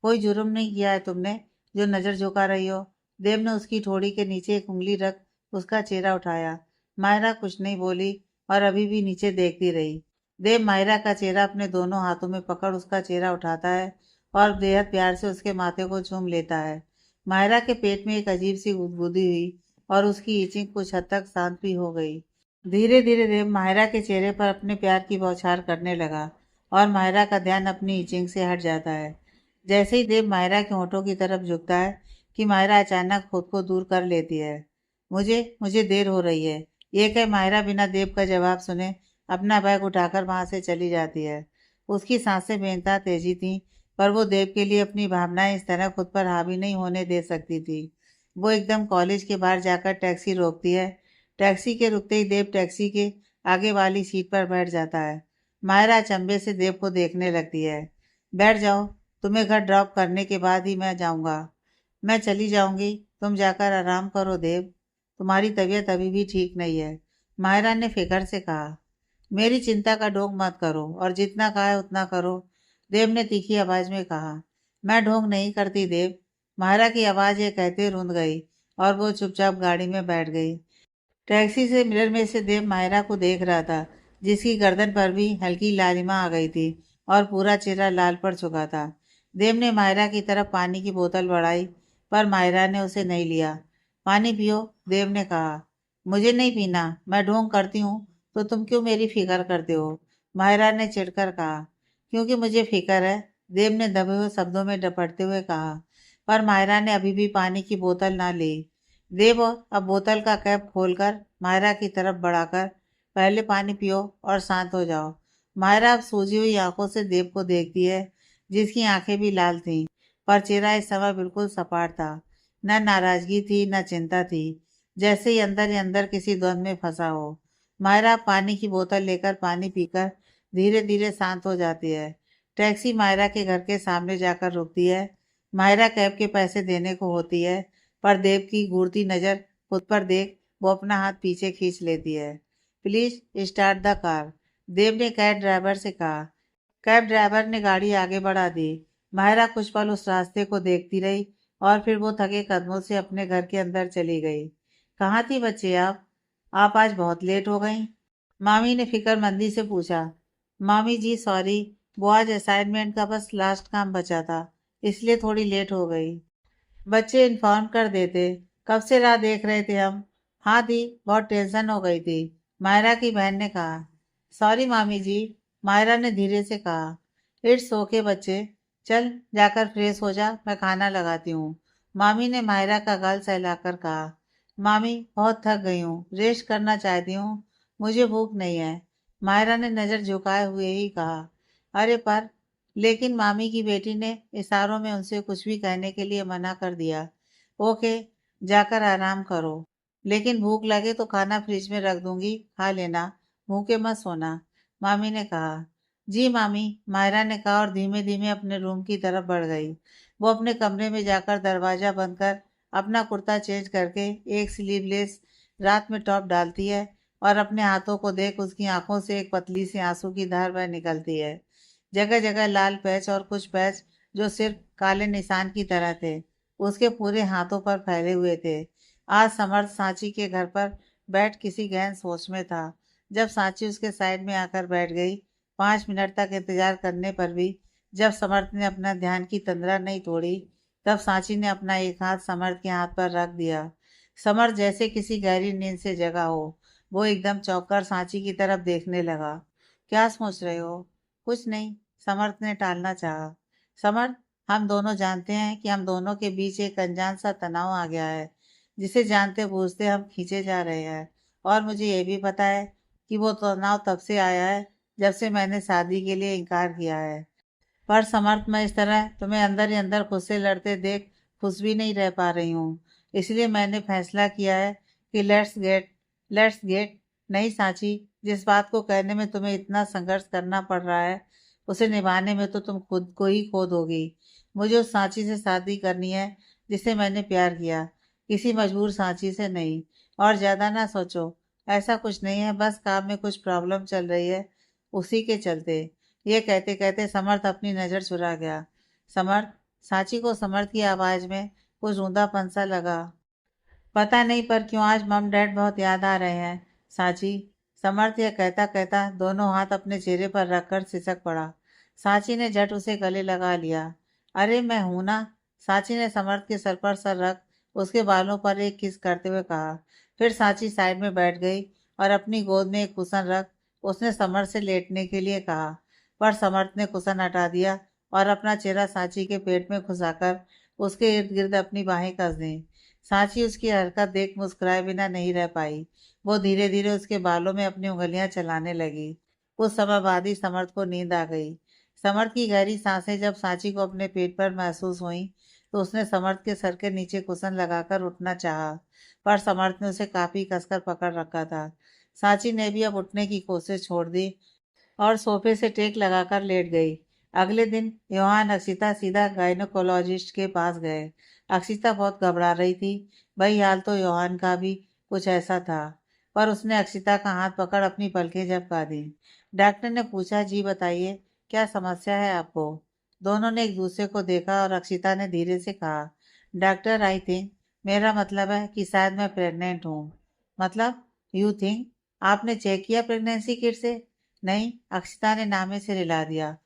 कोई जुर्म नहीं किया है तुमने जो नजर झुका रही हो। देव ने उसकी ठोड़ी के नीचे एक उंगली रख उसका चेहरा उठाया। मायरा कुछ नहीं बोली और अभी भी नीचे देखती रही। देव मायरा का चेहरा अपने दोनों हाथों में पकड़ उसका चेहरा उठाता है और बेहद प्यार से उसके माथे को चूम लेता है। मायरा के पेट में एक अजीब सी गुदगुदी हुई और उसकी इचिंग कुछ हद तक शांत भी हो गई। धीरे धीरे देव मायरा के चेहरे पर अपने प्यार की बौछार करने लगा और मायरा का ध्यान अपनी इचिंग से हट जाता है। जैसे ही देव मायरा के होठों की तरफ झुकता है कि मायरा अचानक खुद को दूर कर लेती है। मुझे मुझे देर हो रही है, ये कह मायरा बिना देव का जवाब सुने अपना बैग उठाकर वहां से चली जाती है। उसकी सांसें बेनता तेजी थीं, पर वो देव के लिए अपनी भावनाएं इस तरह खुद पर हावी नहीं होने दे सकती थी। वो एकदम कॉलेज के बाहर जाकर टैक्सी रोकती है। टैक्सी के रुकते ही देव टैक्सी के आगे वाली सीट पर बैठ जाता है। मायरा अचंभे से देव को देखने लगती है। बैठ जाओ, तुम्हें घर ड्रॉप करने के बाद ही मैं जाऊंगा। मैं चली जाऊंगी, तुम जाकर आराम करो देव, तुम्हारी तबीयत अभी भी ठीक नहीं है। मायरा ने फिक्र से कहा। मेरी चिंता का ढोंग मत करो और जितना कहा है उतना करो, देव ने तीखी आवाज में कहा। मैं ढोंग नहीं करती देव। मायरा की आवाज ये कहते रुंध गई और वो चुपचाप गाड़ी में बैठ गई। टैक्सी से मिरर में से देव मायरा को देख रहा था, जिसकी गर्दन पर भी हल्की लालिमा आ गई थी और पूरा चेहरा लाल पड़ चुका था। देव ने मायरा की तरफ पानी की बोतल बढ़ाई, पर मायरा ने उसे नहीं लिया। पानी पियो, देव ने कहा। मुझे नहीं पीना, मैं ढोंग करती हूँ तो तुम क्यों मेरी फिक्र करते हो? मायरा ने चिढ़कर कहा। क्योंकि मुझे फिक्र है, देव ने दबे हुए शब्दों में डपटते हुए कहा। पर मायरा ने अभी भी पानी की बोतल ना ली। देव अब बोतल का कैप खोलकर मायरा की तरफ बढ़ाकर, पहले पानी पियो और शांत हो जाओ। मायरा अब सूजी हुई आंखों से देव को देखती है, जिसकी आंखें भी लाल थीं, पर चेहरा इस समय बिल्कुल सपाट था। न नाराजगी थी न चिंता थी, जैसे ही अंदर किसी द्वंद में फंसा हो। मायरा पानी की बोतल लेकर पानी पीकर धीरे धीरे शांत हो जाती है। टैक्सी मायरा के घर के सामने जाकर रुकती है। मायरा कैब के पैसे देने को होती है, पर देव की घूरती नजर खुद पर देख वो अपना हाथ पीछे खींच लेती है। प्लीज स्टार्ट द कार, देव ने कैब ड्राइवर से कहा। कैब ड्राइवर ने गाड़ी आगे बढ़ा दी। माहिरा कुछ पल उस रास्ते को देखती रही और फिर वो थके कदमों से अपने घर के अंदर चली गई। कहाँ थी बच्चे आप आज बहुत लेट हो गई। मामी ने फिक्रमंदी से पूछा। मामी जी सॉरी, वो आज असाइनमेंट का बस लास्ट काम बचा था, इसलिए थोड़ी लेट हो गई। बच्चे इन्फॉर्म कर देते, कब से राह देख रहे थे हम। हाँ दी, बहुत टेंशन हो गई थी, मायरा की बहन ने कहा। सॉरी मामी जी, मायरा ने धीरे से कहा। इट्स ओके बच्चे, चल जाकर फ्रेश हो जा, मैं खाना लगाती हूँ, मामी ने मायरा का गाल सहलाकर कहा। मामी बहुत थक गई हूँ, रेस्ट करना चाहती हूँ, मुझे भूख नहीं है, मायरा ने नज़र झुकाए हुए ही कहा। अरे पर, लेकिन मामी की बेटी ने इशारों में उनसे कुछ भी कहने के लिए मना कर दिया। ओके, जाकर आराम करो, लेकिन भूख लगे तो खाना फ्रिज में रख दूंगी, खा लेना, भूखे मत सोना, मामी ने कहा। जी मामी, मायरा ने कहा और धीमे धीमे अपने रूम की तरफ बढ़ गई। वो अपने कमरे में जाकर दरवाजा बंद कर अपना कुर्ता चेंज करके एक स्लीवलेस रात में टॉप डालती है और अपने हाथों को देख उसकी आंखों से एक पतली सी आंसू की धार बह निकलती है। जगह जगह लाल पैच और कुछ पैच जो सिर्फ काले निशान की तरह थे, उसके पूरे हाथों पर फैले हुए थे। आज समर्थ सांची के घर पर बैठ किसी गहन सोच में था। जब सांची उसके साइड में आकर बैठ गई, 5 मिनट तक इंतजार करने पर भी जब समर्थ ने अपना ध्यान की तंद्रा नहीं तोड़ी, तब सांची ने अपना एक हाथ समर्थ के हाथ पर रख दिया। समर्थ जैसे किसी गहरी नींद से जगा हो, वो एकदम चौंक सांची की तरफ देखने लगा। क्या सोच रहे हो? कुछ नहीं, समर्थ ने टालना चाहा। समर्थ, हम दोनों जानते हैं कि हम दोनों के बीच एक अनजान सा तनाव आ गया है, जिसे जानते बूझते हम खींचे जा रहे हैं। और मुझे ये भी पता है कि वो तनाव तब से आया है जब से मैंने शादी के लिए इनकार किया है। पर समर्थ, मैं इस तरह तुम्हें अंदर ही अंदर खुद से लड़ते देख खुश भी नहीं रह पा रही हूँ। इसलिए मैंने फैसला किया है कि लेट्स गेट। नहीं सांची, जिस बात को कहने में तुम्हें इतना संघर्ष करना पड़ रहा है, उसे निभाने में तो तुम खुद को ही खो दोगी। मुझे उस सांची से शादी करनी है जिसे मैंने प्यार किया, किसी मजबूर सांची से नहीं। और ज्यादा ना सोचो, ऐसा कुछ नहीं है, बस काम में कुछ प्रॉब्लम चल रही है, उसी के चलते। ये कहते कहते समर्थ अपनी नजर चुरा गया। समर्थ, सांची को समर्थ की आवाज में कुछ रूंधापन सा लगा। पता नहीं पर क्यों आज मम डैड बहुत याद आ रहे हैं सांची। समर्थ यह कहता कहता दोनों हाथ अपने चेहरे पर रखकर सिसक पड़ा। सांची ने झट उसे गले लगा लिया। अरे मैं हूं ना, सांची ने समर्थ के सर पर सर रख उसके बालों पर एक किस करते हुए कहा। फिर सांची साइड में बैठ गई और अपनी गोद में एक कुशन रख उसने समर्थ से लेटने के लिए कहा। पर समर्थ ने कुशन हटा दिया और अपना चेहरा सांची के पेट में घुसाकर उसके इर्द गिर्द अपनी बाहें कस दी। सांची उसकी हरकत देख मुस्कुराए बिना नहीं रह पाई। वो धीरे धीरे उसके बालों में अपनी उंगलियां चलाने लगी। कुछ समय बाद ही समर्थ को नींद आ गई। समर्थ की गहरी सांसें जब सांची को अपने पेट पर महसूस हुई, तो उसने समर्थ के सर के नीचे कुशन लगाकर उठना चाहा, पर समर्थ ने उसे काफी कसकर पकड़ रखा था। सांची ने भी अब उठने की कोशिश छोड़ दी और सोफे से टेक लगाकर लेट गई। अगले दिन योहान अक्षिता सीधा गायनोकोलॉजिस्ट के पास गए। अक्षिता बहुत घबरा रही थी। वही हाल तो योहान का भी कुछ ऐसा था, पर उसने अक्षिता का हाथ पकड़ अपनी पलकें झपका दी। डॉक्टर ने पूछा, जी बताइए, क्या समस्या है आपको? दोनों ने एक दूसरे को देखा और अक्षिता ने धीरे से कहा, डॉक्टर आई थिंक, मेरा मतलब है कि शायद मैं प्रेग्नेंट हूँ। मतलब? You think? आपने चेक किया प्रेगनेंसी किट से? नहीं, अक्षिता ने नामे से रिला दिया।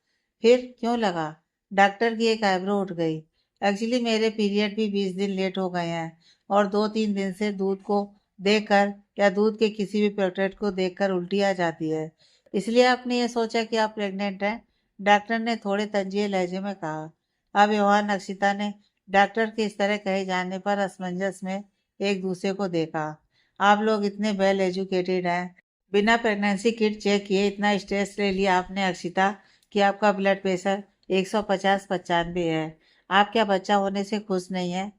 फिर क्यों लगा? डॉक्टर की एक आईब्रो उठ गई। एक्चुअली मेरे पीरियड भी 20 दिन लेट हो गए हैं और 2-3 दिन से दूध को देखकर या दूध के किसी भी प्रोडक्ट को देखकर उल्टी आ जाती है। इसलिए आपने ये सोचा कि आप प्रेग्नेंट हैं? डॉक्टर ने थोड़े तंजिए लहजे में कहा। अब योहान अक्षिता ने डॉक्टर के इस तरह कहे जाने पर असमंजस में एक दूसरे को देखा। आप लोग इतने वेल एजुकेटेड हैं, बिना प्रेगनेंसी किट चेक किए इतना स्ट्रेस ले लिया आपने अक्षिता कि आपका ब्लड प्रेशर 150-95 है। आप क्या बच्चा होने से खुश नहीं है?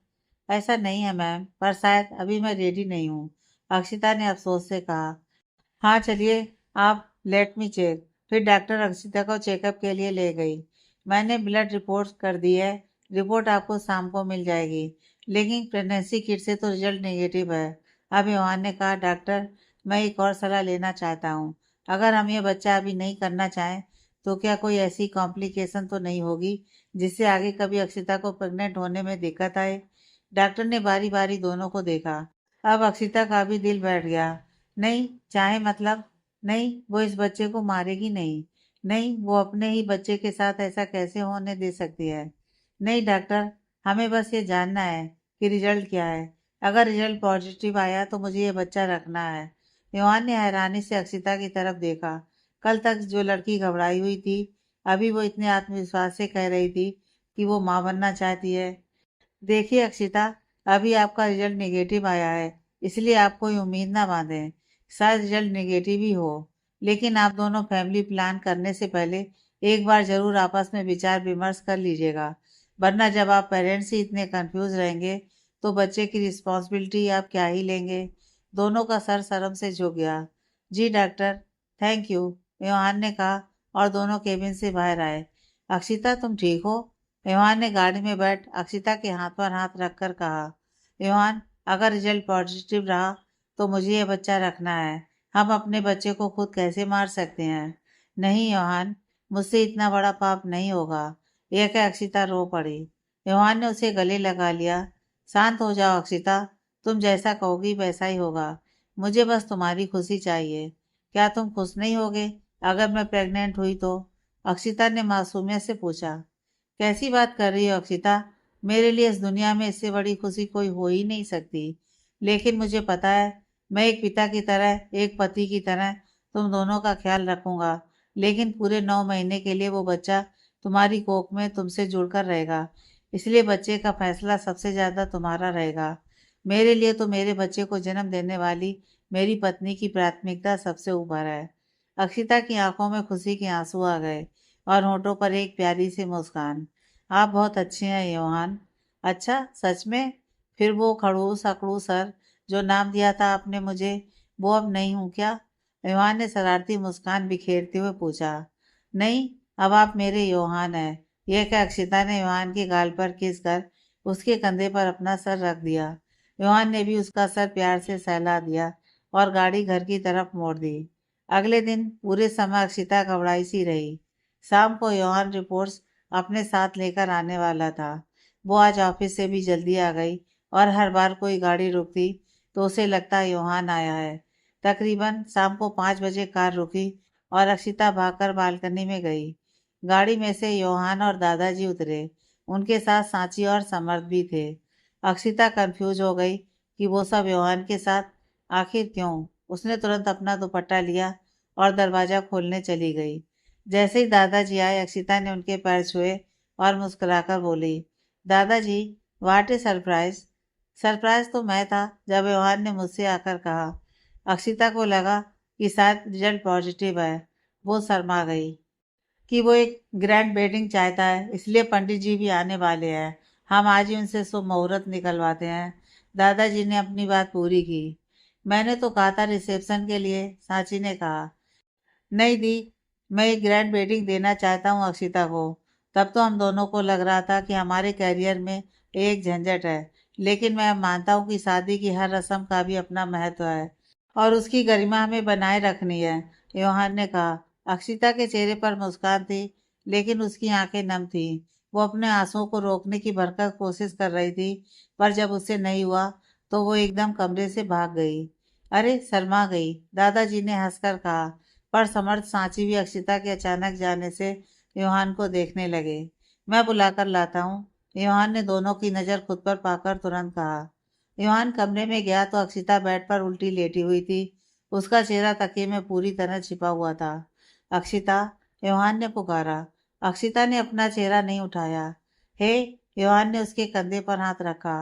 ऐसा नहीं है मैम, पर शायद अभी मैं रेडी नहीं हूँ, अक्षिता ने अफसोस से कहा। हाँ चलिए, आप लेट मी चेक। फिर डॉक्टर अक्षिता को चेकअप के लिए ले गई। मैंने ब्लड रिपोर्ट कर दी है, रिपोर्ट आपको शाम को मिल जाएगी। लेकिन प्रेगनेंसी किट से तो रिजल्ट नेगेटिव है। अब योहान ने कहा, डॉक्टर मैं एक और सलाह लेना चाहता हूँ। अगर हम ये बच्चा अभी नहीं करना चाहें तो क्या कोई ऐसी कॉम्प्लिकेशन तो नहीं होगी जिससे आगे कभी अक्षिता को प्रेग्नेंट होने में दिक्कत आए? डॉक्टर ने बारी बारी दोनों को देखा। अब अक्षिता का भी दिल बैठ गया। नहीं, चाहे मतलब नहीं, वो इस बच्चे को मारेगी नहीं। नहीं, वो अपने ही बच्चे के साथ ऐसा कैसे होने दे सकती है? नहीं डॉक्टर, हमें बस ये जानना है कि रिजल्ट क्या है। अगर रिजल्ट पॉजिटिव आया तो मुझे ये बच्चा रखना है। योहान ने हैरानी से अक्षिता की तरफ देखा। कल तक जो लड़की घबराई हुई थी, अभी वो इतने आत्मविश्वास से कह रही थी कि वो माँ बनना चाहती है। देखिए अक्षिता, अभी आपका रिजल्ट नेगेटिव आया है, इसलिए आप कोई उम्मीद ना बांधें। शायद रिजल्ट नेगेटिव ही हो, लेकिन आप दोनों फैमिली प्लान करने से पहले एक बार जरूर आपस में विचार विमर्श कर लीजिएगा। वरना जब आप पेरेंट्स ही इतने कंफ्यूज रहेंगे तो बच्चे की रिस्पॉन्सिबिलिटी आप क्या ही लेंगे? दोनों का सर शर्म से झुक गया। जी डॉक्टर, थैंक यू, योहान ने कहा और दोनों केबिन से बाहर आए। अक्षिता तुम ठीक हो? योहान ने गाड़ी में बैठ अक्षिता के हाथ पर हाथ रखकर कहा। योहान, अगर रिजल्ट पॉजिटिव रहा तो मुझे ये बच्चा रखना है। हम अपने बच्चे को खुद कैसे मार सकते हैं? नहीं योहान, मुझसे इतना बड़ा पाप नहीं होगा। यह कह अक्षिता रो पड़ी। योहान ने उसे गले लगा लिया। शांत हो जाओ अक्षिता, तुम जैसा कहोगी वैसा ही होगा। मुझे बस तुम्हारी खुशी चाहिए। क्या तुम खुश नहीं होगे अगर मैं प्रेग्नेंट हुई तो? अक्षिता ने मासूमियत से पूछा। कैसी बात कर रही हो अक्षिता? मेरे लिए इस दुनिया में इससे बड़ी खुशी कोई हो ही नहीं सकती। लेकिन मुझे पता है, मैं एक पिता की तरह, एक पति की तरह तुम दोनों का ख्याल रखूंगा। लेकिन पूरे 9 महीने के लिए वो बच्चा तुम्हारी कोख में तुमसे जुड़कर रहेगा। इसलिए बच्चे का फैसला सबसे ज्यादा तुम्हारा रहेगा। मेरे लिए तो मेरे बच्चे को जन्म देने वाली मेरी पत्नी की प्राथमिकता सबसे ऊपर है। अक्षिता की आंखों में खुशी के आंसू आ गए और होठों पर एक प्यारी सी मुस्कान। आप बहुत अच्छे हैं योहान। अच्छा, सच में? फिर वो खड़ूस अकड़ू सर जो नाम दिया था आपने मुझे, वो अब नहीं हूँ क्या? योहान ने शरारती मुस्कान बिखेरते हुए पूछा। नहीं, अब आप मेरे योहान हैं। यह क्या अक्षिता ने योहान के गाल पर किस कर उसके कंधे पर अपना सर रख दिया। योहान ने भी उसका सर प्यार से सहला दिया और गाड़ी घर की तरफ मोड़ दी। अगले दिन पूरे समय अक्षिता घबराई सी रही। शाम को योहान रिपोर्ट्स अपने साथ लेकर आने वाला था। वो आज ऑफिस से भी जल्दी आ गई और हर बार कोई गाड़ी रुकती तो उसे लगता योहान आया है। तकरीबन शाम को 5 बजे कार रुकी और अक्षिता भागकर बालकनी में गई। गाड़ी में से योहान और दादाजी उतरे। उनके साथ सांची और समर्थ भी थे। अक्षिता कंफ्यूज हो गई कि वो सब योहान के साथ आखिर क्यों। उसने तुरंत अपना दुपट्टा लिया और दरवाजा खोलने चली गई। जैसे ही दादाजी आए, अक्षिता ने उनके पैर छुए और मुस्कुराकर बोली, दादाजी, व्हाट ए सरप्राइज। सरप्राइज तो मैं था जब योहान ने मुझसे आकर कहा। अक्षिता को लगा कि शायद रिजल्ट पॉजिटिव है। वो शर्मा गई कि वो एक ग्रैंड वेडिंग चाहता है, इसलिए पंडित जी भी आने वाले हैं। हम आज ही उनसे शुभ मुहूर्त निकलवाते हैं। दादाजी ने अपनी बात पूरी की। मैंने तो कहा था रिसेप्शन के लिए, सांची ने कहा। नहीं दी, मैं एक ग्रैंड वेडिंग देना चाहता हूँ अक्षिता को। तब तो हम दोनों को लग रहा था कि हमारे करियर में एक झंझट है, लेकिन मैं मानता हूँ कि शादी की हर रस्म का भी अपना महत्व है और उसकी गरिमा हमें बनाए रखनी है, योहान ने कहा। अक्षिता के चेहरे पर मुस्कान थी, लेकिन उसकी आंखें नम थीं। वो अपने आंसुओं को रोकने की भरसक कोशिश कर रही थी, पर जब उससे नहीं हुआ तो वो एकदम कमरे से भाग गई। अरे, शर्मा गई, दादाजी ने हंसकर कहा। पर समर्थ सांची भी अक्षिता के अचानक जाने से योहान को देखने लगे। मैं बुलाकर लाता हूँ, योहान ने दोनों की नज़र खुद पर पाकर तुरंत कहा। योहान कमरे में गया तो अक्षिता बेड पर उल्टी लेटी हुई थी। उसका चेहरा तकिए में पूरी तरह छिपा हुआ था। अक्षिता, योहान ने पुकारा। अक्षिता ने अपना चेहरा नहीं उठाया। हे, योहान ने उसके कंधे पर हाथ रखा।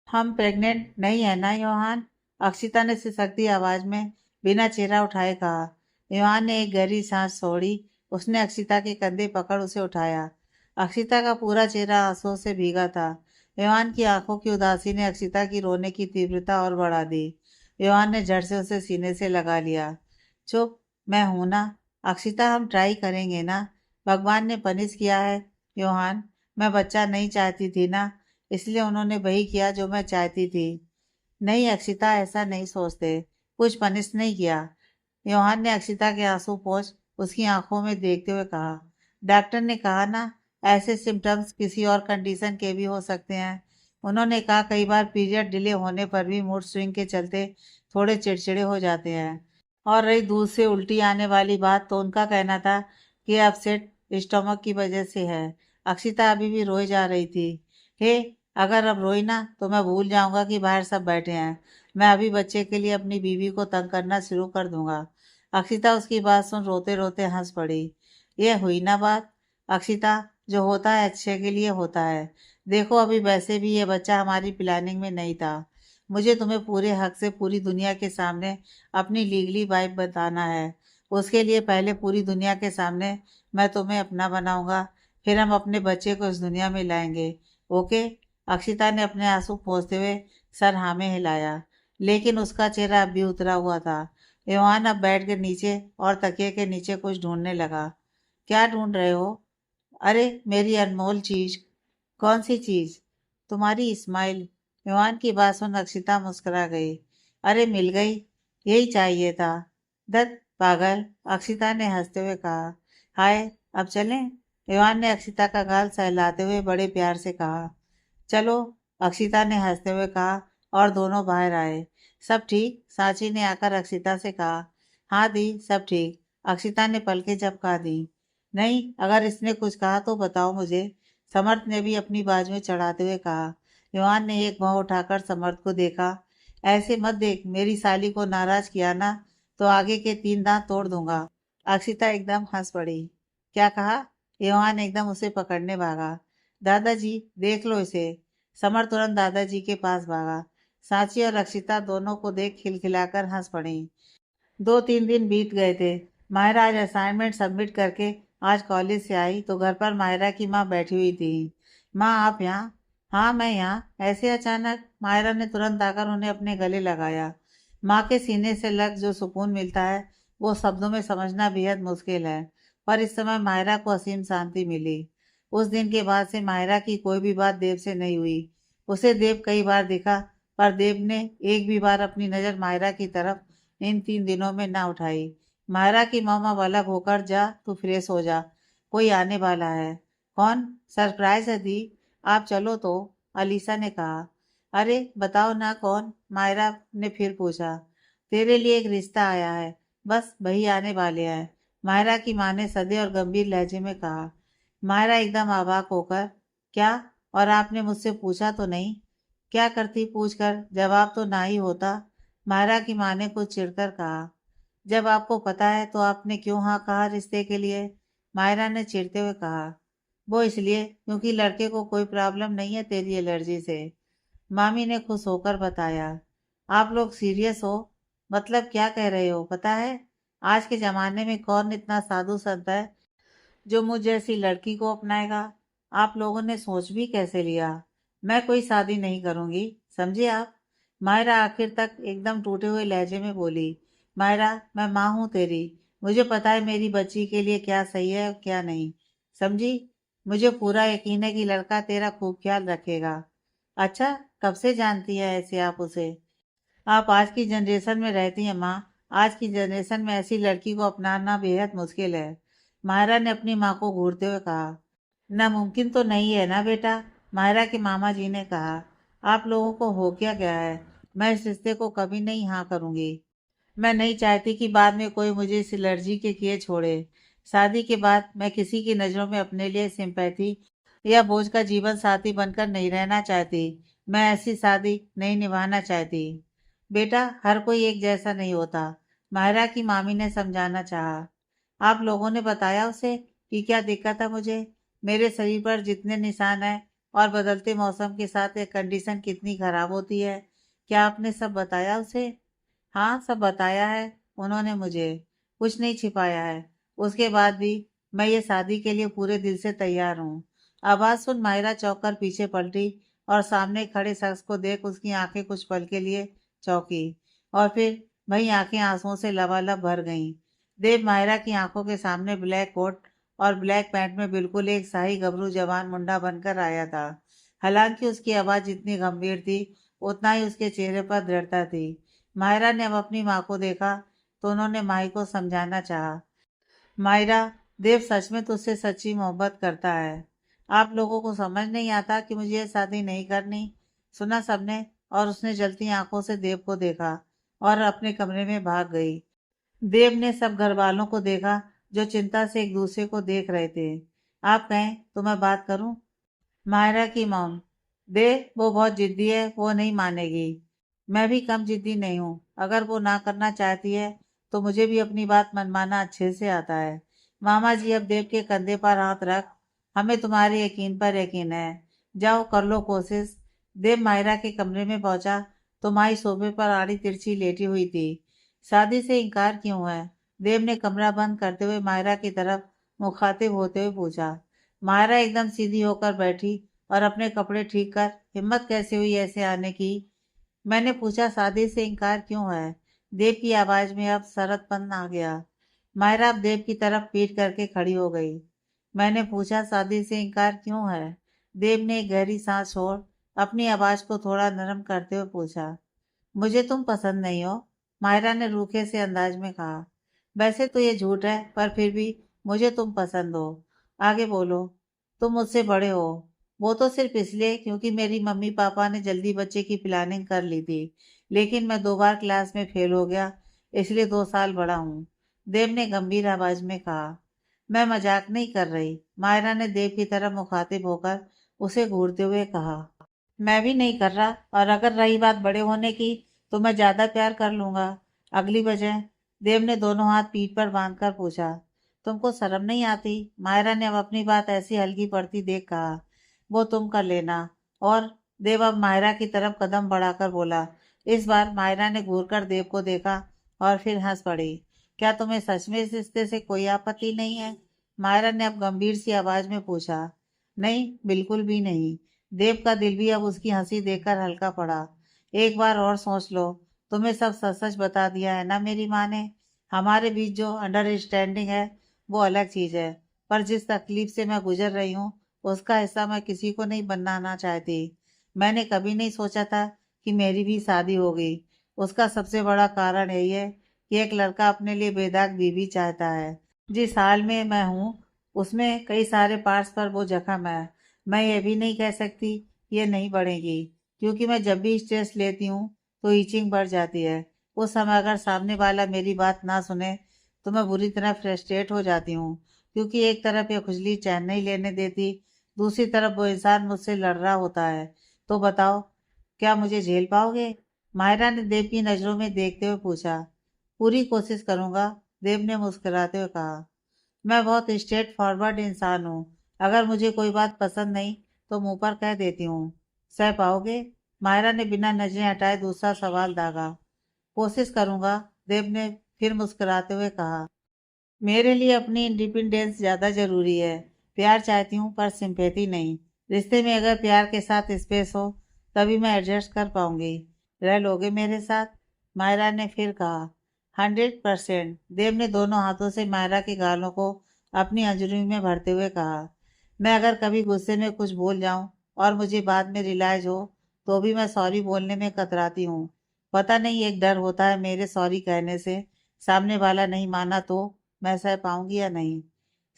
हम प्रेग्नेंट नहीं है ना योहान? अक्षिता ने सिसकती आवाज में बिना चेहरा उठाए कहा। योहान ने एक गहरी सांस छोड़ी। उसने अक्षिता के कंधे पकड़ उसे उठाया। अक्षिता का पूरा चेहरा आंसुओं से भीगा था। योहान की आंखों की उदासी ने अक्षिता की रोने की तीव्रता और बढ़ा दी। योहान ने झट से उसे सीने से लगा लिया। चुप, मैं हूं ना। अक्षिता, हम ट्राई करेंगे ना। भगवान ने पनिश किया है योहान। मैं बच्चा नहीं चाहती थी ना, इसलिए उन्होंने वही किया जो मैं चाहती थी। नहीं अक्षिता, ऐसा नहीं सोचते। कुछ पनिश नहीं किया। योहान ने अक्षिता के आंसू पोंछ उसकी आंखों में देखते हुए कहा। डॉक्टर ने कहा ना, ऐसे सिम्टम्स किसी और कंडीशन के भी हो सकते हैं। उन्होंने कहा कई बार पीरियड डिले होने पर भी मूड स्विंग के चलते थोड़े चिड़चिड़े हो जाते हैं। और रही दूध से उल्टी आने वाली बात, तो उनका कहना था कि अपसेट स्टमक की वजह से है। अक्षिता अभी भी रोई जा रही थी। हे, अगर अब रोई ना तो मैं भूल जाऊंगा कि बाहर सब बैठे हैं। मैं अभी बच्चे के लिए अपनी बीवी को तंग करना शुरू कर दूंगा। अक्षिता उसकी बात सुन रोते रोते हंस पड़ी। यह हुई ना बात। अक्षिता, जो होता है अच्छे के लिए होता है। देखो, अभी वैसे भी ये बच्चा हमारी प्लानिंग में नहीं था। मुझे तुम्हें पूरे हक से पूरी दुनिया के सामने अपनी लीगली वाइफ बताना है। उसके लिए पहले पूरी दुनिया के सामने मैं तुम्हें अपना बनाऊंगा, फिर हम अपने बच्चे को इस दुनिया में लाएंगे। ओके? अक्षिता ने अपने आंसू पोंछते हुए सर हाँ में हिलाया, लेकिन उसका चेहरा अब भी उतरा हुआ था। योहान अब बैठ के नीचे और तकिए के नीचे कुछ ढूंढने लगा। क्या ढूंढ रहे हो? अरे, मेरी अनमोल चीज। कौन सी चीज? तुम्हारी स्माइल। योहान की बात सुन अक्षिता मुस्कुरा गई। अरे, मिल गई। यही चाहिए था। दत्त पागल, अक्षिता ने हंसते हुए कहा। हाय, अब चलें? योहान ने अक्षिता का गाल सहलाते हुए बड़े प्यार से कहा। चलो, अक्षिता ने हंसते हुए कहा और दोनों बाहर आए। सब ठीक? सांची ने आकर अक्षिता से कहा। हाँ दी, सब ठीक। अक्षिता ने पलकें झपका दी। नहीं, अगर इसने कुछ कहा तो बताओ मुझे, समर्थ ने भी अपनी बाजुएं चढ़ाते हुए कहा। योहान ने एक भौं उठाकर समर्थ को देखा। ऐसे मत देख, मेरी साली को नाराज किया ना तो आगे के 3 दांत तोड़ दूंगा। अक्षिता एकदम हंस पड़ी। क्या कहा? योहान एकदम उसे पकड़ने भागा। दादाजी, देख लो इसे। समर तुरंत दादाजी के पास भागा। सांची और अक्षिता दोनों को देख खिलखिलाकर हंस पड़ी। 2-3 दिन बीत गए थे। मायरा आज असाइनमेंट सबमिट करके आज कॉलेज से आई तो घर पर मायरा की माँ बैठी हुई थी। माँ, आप यहाँ? हाँ, मैं यहाँ। ऐसे अचानक? मायरा ने तुरंत आकर उन्हें अपने गले लगाया। माँ के सीने से लग जो सुकून मिलता है वो शब्दों में समझना बेहद मुश्किल है, पर इस समय मायरा को असीम शांति मिली। उस दिन के बाद से मायरा की कोई भी बात देव से नहीं हुई। उसे देव कई बार दिखा, पर देव ने एक भी बार अपनी नज़र मायरा की तरफ इन 3 दिनों में ना उठाई। मायरा की मामा वाला होकर जा, तू फ्रेश हो जा, कोई आने वाला है। कौन? सरप्राइज है दी। आप चलो तो, अलीसा ने कहा। अरे बताओ ना कौन? मायरा ने फिर पूछा। तेरे लिए एक रिश्ता आया है, बस वही आने वाले हैं, मायरा की माँ ने सधे और गंभीर लहजे में कहा। मायरा एकदम अवाक होकर, क्या? और आपने मुझसे पूछा तो नहीं? क्या करती पूछकर, जवाब तो ना ही होता। मायरा की माँ ने कुछ चिढ़कर कहा। जब आपको पता है तो आपने क्यों हाँ कहा रिश्ते के लिए? मायरा ने चिढ़ते हुए कहा। वो इसलिए क्योंकि लड़के को कोई प्रॉब्लम नहीं है तेरी एलर्जी से, मामी ने खुश होकर बताया। आप लोग सीरियस हो? मतलब क्या कह रहे हो? पता है, आज के जमाने में कौन इतना साधु संत है जो मुझ जैसी लड़की को अपनाएगा? आप लोगों ने सोच भी कैसे लिया? मैं कोई शादी नहीं करूंगी, समझे आप? मायरा आखिर तक एकदम टूटे हुए लहजे में बोली। मायरा, मैं माँ हूँ तेरी। मुझे पता है मेरी बच्ची के लिए क्या सही है और क्या नहीं, समझी? मुझे पूरा यकीन है कि लड़का तेरा खूब ख्याल रखेगा। अच्छा, कब से जानती है ऐसे आप उसे? आप आज की जनरेशन में रहती हैं माँ। आज की जनरेशन में ऐसी लड़की को अपनाना बेहद मुश्किल है, मायरा ने अपनी माँ को घूरते हुए कहा। नामुमकिन तो नहीं है ना बेटा, मायरा के मामा जी ने कहा। आप लोगों को हो क्या गया है? मैं इस रिश्ते को कभी नहीं हाँ करूंगी। मैं नहीं चाहती कि बाद में कोई मुझे इस एलर्जी के किए छोड़े। शादी के बाद मैं किसी की नज़रों में अपने लिए सिंपैथी या बोझ का जीवन साथी बनकर नहीं रहना चाहती। मैं ऐसी शादी नहीं निभाना चाहती। बेटा, हर कोई एक जैसा नहीं होता, मायरा की मामी ने समझाना चाहा। आप लोगों ने बताया उसे कि क्या दिक्कत है मुझे? मेरे शरीर पर जितने निशान हैं और बदलते मौसम के साथ ये कंडीशन कितनी खराब होती है। क्या आपने सब बताया उसे? हाँ, सब बताया है उन्होंने मुझे, कुछ नहीं छिपाया है। उसके बाद भी मैं ये शादी के लिए पूरे दिल से तैयार हूँ। आवाज़ सुन मायरा चौंक कर पीछे पलटी और सामने खड़े शख्स को देख उसकी आंखें कुछ पल के लिए चौंकी और फिर वही आंखें आंसुओं से लबालब भर गईं। देव मायरा की आंखों के सामने ब्लैक कोट और ब्लैक पैंट में बिल्कुल एक शाही गबरू जवान मुंडा बनकर आया था। हालांकि उसकी आवाज़ जितनी गंभीर थी उतना ही उसके चेहरे पर दृढ़ता थी। मायरा ने अब अपनी माँ को देखा तो उन्होंने माही को समझाना चाहा। मायरा, देव सच में तुझसे सच्ची मोहब्बत करता है। आप लोगों को समझ नहीं आता कि मुझे ये शादी नहीं करनी। सुना सबने और उसने जलती आंखों से देव को देखा और अपने कमरे में भाग गई। देव ने सब घर वालों को देखा जो चिंता से एक दूसरे को देख रहे थे। आप कहें तो मैं बात करूं? मायरा की मॉम, दे, वो बहुत जिद्दी है, वो नहीं मानेगी। मैं भी कम जिद्दी नहीं हूँ। अगर वो ना करना चाहती है तो मुझे भी अपनी बात मनवाना अच्छे से आता है। मामा जी, अब देव के कंधे पर हाथ रख। हमें तुम्हारे यकीन पर यकीन है। जाओ कर लो कोशिश। देव मायरा के कमरे में पहुंचा तो माई सोफे पर आड़ी तिरछी लेटी हुई थी। शादी से इनकार क्यों है? देव ने कमरा बंद करते हुए मायरा की तरफ मुखातिब होते हुए पूछा। मायरा एकदम सीधी होकर बैठी और अपने कपड़े ठीक कर, हिम्मत कैसे हुई ऐसे आने की? मैंने पूछा, शादी से इनकार क्यों है? देव की आवाज में अब सरदपन आ गया। मायरा अब देव की तरफ पीठ करके खड़ी हो गई। मैंने पूछा, शादी से इनकार क्यों है? देव ने एक गहरी सांस छोड़ अपनी आवाज को थोड़ा नरम करते हुए पूछा। मुझे तुम पसंद नहीं हो, मायरा ने रूखे से अंदाज में कहा। वैसे तो ये झूठ है, पर फिर भी मुझे तुम पसंद हो। आगे बोलो। तुम मुझसे बड़े हो। वो तो सिर्फ इसलिए क्योंकि मेरी मम्मी पापा ने जल्दी बच्चे की प्लानिंग कर ली थी, लेकिन मैं 2 बार क्लास में फेल हो गया, इसलिए 2 साल बड़ा हूँ। देव ने गंभीर आवाज में कहा। मैं मजाक नहीं कर रही, मायरा ने देव की तरफ मुखातिब होकर उसे घूरते हुए कहा। मैं भी नहीं कर रहा, और अगर रही बात बड़े होने की तो मैं ज्यादा प्यार कर लूंगा। अगली वजह? देव ने दोनों हाथ पीठ पर बांधकर पूछा। तुमको शर्म नहीं आती? मायरा ने अब अपनी बात ऐसी हल्की पड़ती देख कहा। वो तुम कर लेना। और? देव अब मायरा की तरफ कदम बढ़ाकर बोला। इस बार मायरा ने घूरकर देव को देखा और फिर हंस पड़ी। क्या तुम्हें सच में इस रिश्ते से कोई आपत्ति नहीं है? मायरा ने अब गंभीर सी आवाज में पूछा। नहीं, बिल्कुल भी नहीं। देव का दिल भी अब उसकी हंसी देखकर हल्का पड़ा। एक बार और सोच लो। तुम्हें सब सच सच बता दिया है ना मेरी माँ ने। हमारे बीच जो अंडरस्टैंडिंग है वो अलग चीज है, पर जिस तकलीफ से मैं गुजर रही हूँ उसका हिस्सा मैं किसी को नहीं बनाना चाहती। मैंने कभी नहीं सोचा था कि मेरी भी शादी होगी। उसका सबसे बड़ा कारण यही है कि एक लड़का अपने लिए बेदाग बीवी चाहता है। जिस हाल में मैं हूँ उसमें कई सारे पार्ट्स पर वो जख्म है। मैं ये भी नहीं कह सकती ये नहीं बढ़ेगी, क्योंकि मैं जब भी स्ट्रेस लेती हूँ तो ईचिंग बढ़ जाती है। उस समय अगर सामने वाला मेरी बात ना सुने तो मैं बुरी तरह फ्रस्ट्रेट हो जाती हूँ, क्योंकि एक तरफ ये खुजली चैन नहीं लेने देती, दूसरी तरफ वो इंसान मुझसे लड़ रहा होता है। तो बताओ, क्या मुझे झेल पाओगे? मायरा ने देव की नजरों में देखते हुए पूछा। पूरी कोशिश करूंगा, देव ने मुस्कुराते हुए कहा। मैं बहुत स्ट्रेट फॉरवर्ड इंसान हूँ। अगर मुझे कोई बात पसंद नहीं तो मुंह पर कह देती हूँ। सह पाओगे? मायरा ने बिना नजरें हटाए दूसरा सवाल दागा। कोशिश करूंगा, देव ने फिर मुस्कुराते हुए कहा। मेरे लिए अपनी इंडिपेंडेंस ज्यादा जरूरी है। प्यार चाहती हूँ पर सिंपैथी नहीं। रिश्ते में अगर प्यार के साथ स्पेस हो तभी मैं एडजस्ट कर पाऊंगी। रह लोगे मेरे साथ? मायरा ने फिर कहा। 100%। देव ने दोनों हाथों से मायरा के गालों को अपनी अंजलि में भरते हुए कहा। मैं अगर कभी गुस्से में कुछ बोल जाऊं और मुझे बाद में रियलाइज हो तो भी मैं सॉरी बोलने में कतराती हूँ। पता नहीं, एक डर होता है मेरे सॉरी कहने से सामने वाला नहीं माना तो मैं सह पाऊंगी या नहीं।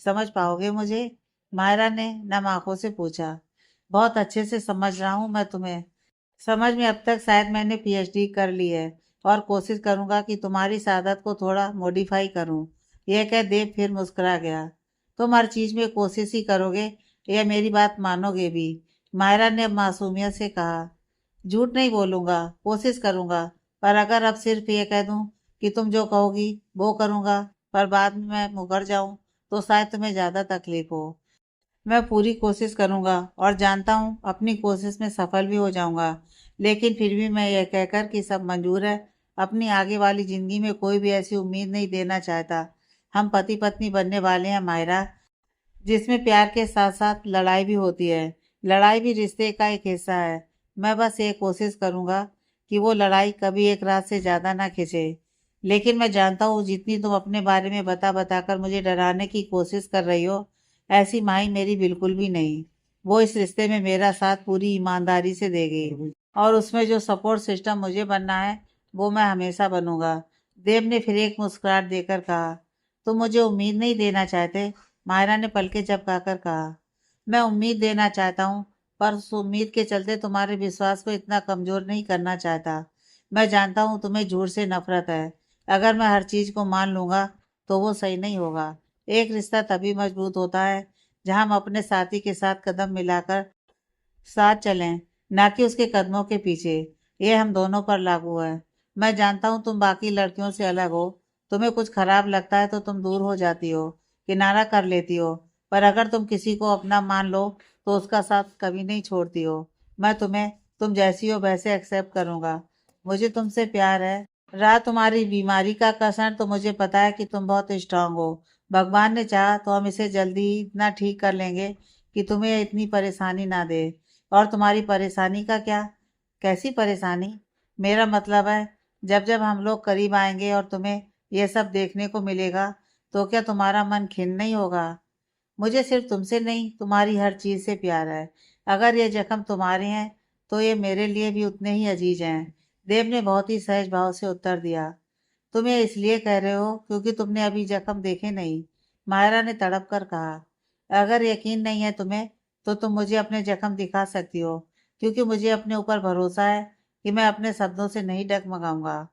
समझ पाओगे मुझे? मायरा ने नम आंखों से पूछा। बहुत अच्छे से समझ रहा हूँ मैं तुम्हें। समझ में अब तक शायद मैंने पीएचडी कर ली है, और कोशिश करूंगा कि तुम्हारी सादत को थोड़ा मॉडिफाई करूं। यह कह देव फिर मुस्कुरा गया। तुम हर चीज में कोशिश ही करोगे या मेरी बात मानोगे भी? मायरा ने अब मासूमियत से कहा। झूठ नहीं बोलूंगा, कोशिश करूंगा, पर अगर अब सिर्फ ये कह दूं कि तुम जो कहोगी वो करूंगा, पर बाद में मैं मुकर जाऊं तो शायद तुम्हें ज्यादा तकलीफ हो। मैं पूरी कोशिश करूंगा और जानता हूँ अपनी कोशिश में सफल भी हो जाऊंगा। लेकिन फिर भी मैं यह कहकर कि सब मंजूर है, अपनी आगे वाली जिंदगी में कोई भी ऐसी उम्मीद नहीं देना चाहता। हम पति पत्नी बनने वाले हैं मायरा, जिसमें प्यार के साथ साथ लड़ाई भी होती है। लड़ाई भी रिश्ते का एक हिस्सा है। मैं बस ये कोशिश करूंगा कि वो लड़ाई कभी एक रात से ज़्यादा ना खिंचे। लेकिन मैं जानता हूँ जितनी तुम अपने बारे में बता बताकर मुझे डराने की कोशिश कर रही हो, ऐसी माही मेरी बिल्कुल भी नहीं। वो इस रिश्ते में मेरा साथ पूरी ईमानदारी से देगी और उसमें जो सपोर्ट सिस्टम मुझे बनना है वो मैं हमेशा बनूंगा। देव ने फिर एक मुस्कुराहट देकर कहा, तुम मुझे उम्मीद नहीं देना चाहते? मायरा ने पलकें झपकाकर कहा, मैं उम्मीद देना चाहता हूँ, पर उस उम्मीद के चलते तुम्हारे विश्वास को इतना कमजोर नहीं करना चाहता। मैं जानता हूँ तुम्हें झूठ से नफरत है। अगर मैं हर चीज को मान लूंगा तो वो सही नहीं होगा। एक रिश्ता तभी मजबूत होता है जहाँ हम अपने साथी के साथ कदम मिलाकर साथ चलें, ना कि उसके कदमों के पीछे। ये हम दोनों पर लागू है। मैं जानता हूँ तुम बाकी लड़कियों से अलग हो। तुम्हें कुछ खराब लगता है तो तुम दूर हो जाती हो, किनारा कर लेती हो। पर अगर तुम किसी को अपना मान लो तो उसका साथ कभी नहीं छोड़ती हो। मैं तुम्हें तुम जैसी हो वैसे एक्सेप्ट करूंगा। मुझे तुमसे प्यार है। रहा तुम्हारी बीमारी का कसर, तो मुझे पता है कि तुम बहुत स्ट्रांग हो। भगवान ने चाहा तो हम इसे जल्दी ही इतना ठीक कर लेंगे कि तुम्हें इतनी परेशानी ना दे। और तुम्हारी परेशानी का क्या? कैसी परेशानी? मेरा मतलब है, जब जब हम लोग करीब आएंगे और तुम्हें यह सब देखने को मिलेगा, तो क्या तुम्हारा मन खिन्न नहीं होगा? मुझे सिर्फ तुमसे नहीं, तुम्हारी हर चीज से प्यार है। अगर ये जख्म तुम्हारे हैं तो ये मेरे लिए भी उतने ही अजीज हैं। देव ने बहुत ही सहज भाव से उत्तर दिया। तुम ये इसलिए कह रहे हो क्योंकि तुमने अभी जख्म देखे नहीं, मायरा ने तड़प कर कहा। अगर यकीन नहीं है तुम्हें तो तुम मुझे अपने जख्म दिखा सकती हो, क्योंकि मुझे अपने ऊपर भरोसा है कि मैं अपने शब्दों से नहीं डगमगाऊंगा।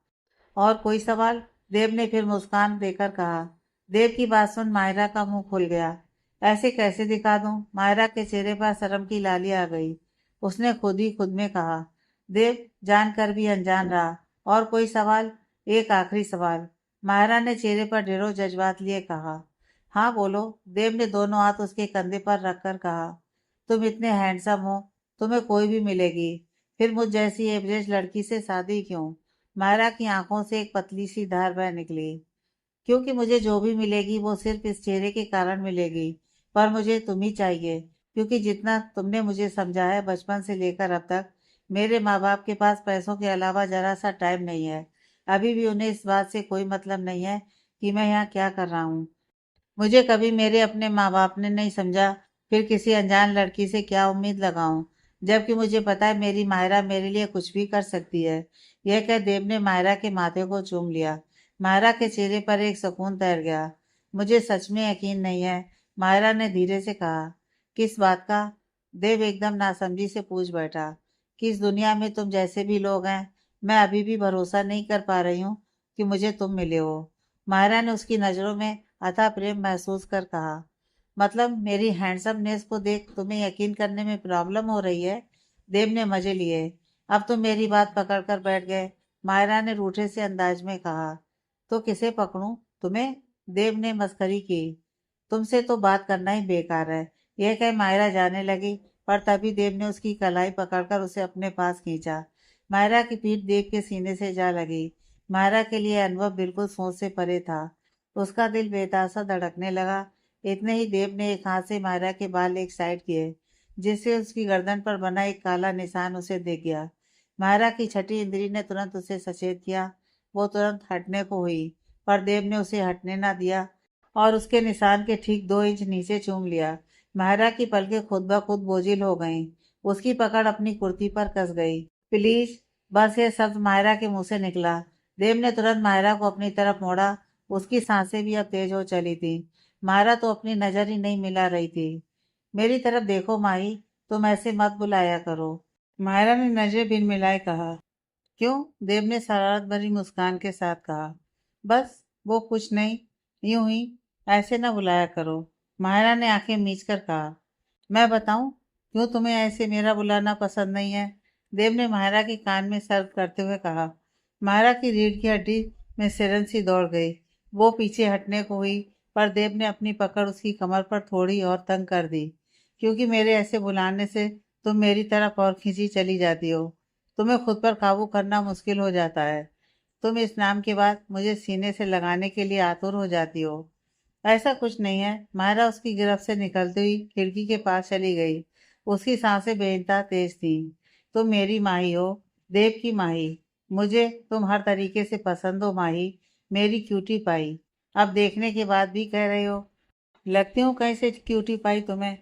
और कोई सवाल? देव ने फिर मुस्कान देकर कहा। देव की बात सुन मायरा का मुंह खुल गया। ऐसे कैसे दिखा दूं? मायरा के चेहरे पर शर्म की लाली आ गई। उसने खुद ही खुद में कहा, देव जानकर भी अनजान रहा। और कोई सवाल? एक आखिरी सवाल। मायरा ने चेहरे पर ढेरों जज्बात लिए कहा। हाँ बोलो। देव ने दोनों हाथ उसके कंधे पर रखकर कहा। तुम इतने हैंडसम हो, तुम्हें कोई भी मिलेगी, फिर मुझ जैसी एवरेज लड़की से शादी क्यों? मायरा की आंखों से एक पतली सी धार बह निकली। क्योंकि मुझे जो भी मिलेगी वो सिर्फ इस चेहरे के कारण मिलेगी। पर मुझे तुम ही चाहिए, क्योंकि जितना तुमने मुझे समझा है बचपन से लेकर अब तक, मेरे माँ बाप के पास पैसों के अलावा जरा सा टाइम नहीं है। अभी भी उन्हें इस बात से कोई मतलब नहीं है कि मैं यहाँ क्या कर रहा हूँ। मुझे कभी मेरे अपने माँ बाप ने नहीं समझा, फिर किसी अनजान लड़की से क्या उम्मीद लगाऊं? जबकि मुझे पता है मेरी मायरा मेरे लिए कुछ भी कर सकती है। यह कह देव ने मायरा के माथे को चूम लिया। मायरा के चेहरे पर एक सुकून तैर गया। मुझे सच में यकीन नहीं है, मायरा ने धीरे से कहा। किस बात का? देव एकदम नासमझी से पूछ बैठा। कि इस दुनिया में तुम जैसे भी लोग हैं, मैं अभी भी भरोसा नहीं कर पा रही हूँ कि मुझे तुम मिले हो। मायरा ने उसकी नजरों में अथा प्रेम महसूस कर कहा। मतलब मेरी हैंडसमनेस को देख तुम्हें यकीन करने में प्रॉब्लम हो रही है? देव ने मजे लिए। अब तुम मेरी बात पकड़ कर बैठ गए, मायरा ने रूठे से अंदाज में कहा। तो किसे पकड़ूं? तुम्हें? देव ने मस्करी की। तुमसे तो बात करना ही बेकार है। यह कह मायरा जाने लगी, पर तभी देव ने उसकी कलाई पकड़कर उसे अपने पास खींचा। मायरा की पीठ देव के सीने से जा लगी। मायरा के लिए अनुभव बिल्कुल सोच से परे था। उसका दिल बेतासा धड़कने लगा। इतने ही देव ने एक हाथ से मायरा के बाल एक साइड किए, जिससे उसकी गर्दन पर बना एक काला निशान उसे दिख गया। मायरा की छठी इंद्री ने तुरंत उसे सचेत किया। वो तुरंत हटने को हुई, पर देव ने उसे हटने ना दिया और उसके निशान के ठीक 2 इंच नीचे चूम लिया। मायरा की पलकें खुद ब खुद बोझिल हो गईं। उसकी पकड़ अपनी कुर्ती पर कस गई। प्लीज। बस ये शब्द मायरा के मुंह से निकला। देव ने तुरंत मायरा को अपनी तरफ मोड़ा। उसकी सांसें भी अब तेज हो चली थी। मायरा तो अपनी नजर ही नहीं मिला रही थी। मेरी तरफ देखो माही, तुम ऐसे मत बुलाया करो। मायरा ने नजरें बिन मिलाए कहा। क्यों? देव ने शरारत भरी मुस्कान के साथ कहा। बस वो कुछ नहीं, यूं ही। ऐसे ना बुलाया करो। मायरा ने आंखें मीच कर कहा। मैं बताऊं क्यों तुम्हें ऐसे मेरा बुलाना पसंद नहीं है? देव ने मायरा के कान में सर करते हुए कहा। मायरा की रीढ़ की हड्डी में सिरन सी दौड़ गई। वो पीछे हटने को हुई, पर देव ने अपनी पकड़ उसकी कमर पर थोड़ी और तंग कर दी। क्योंकि मेरे ऐसे बुलाने से तुम मेरी तरफ और खींची चली जाती हो। तुम्हें खुद पर काबू करना मुश्किल हो जाता है। तुम इस नाम के बाद मुझे सीने से लगाने के लिए आतुर हो जाती हो। ऐसा कुछ नहीं है। मायरा उसकी गिरफ्त से निकलती हुई खिड़की के पास चली गई। उसकी सांसें बेइंतहा तेज थीं। तुम मेरी माही हो, देव की माही। मुझे तुम हर तरीके से पसंद हो माही, मेरी क्यूटी पाई। अब देखने के बाद भी कह रहे हो। लगती हूँ कहीं से क्यूटी पाई तुम्हें।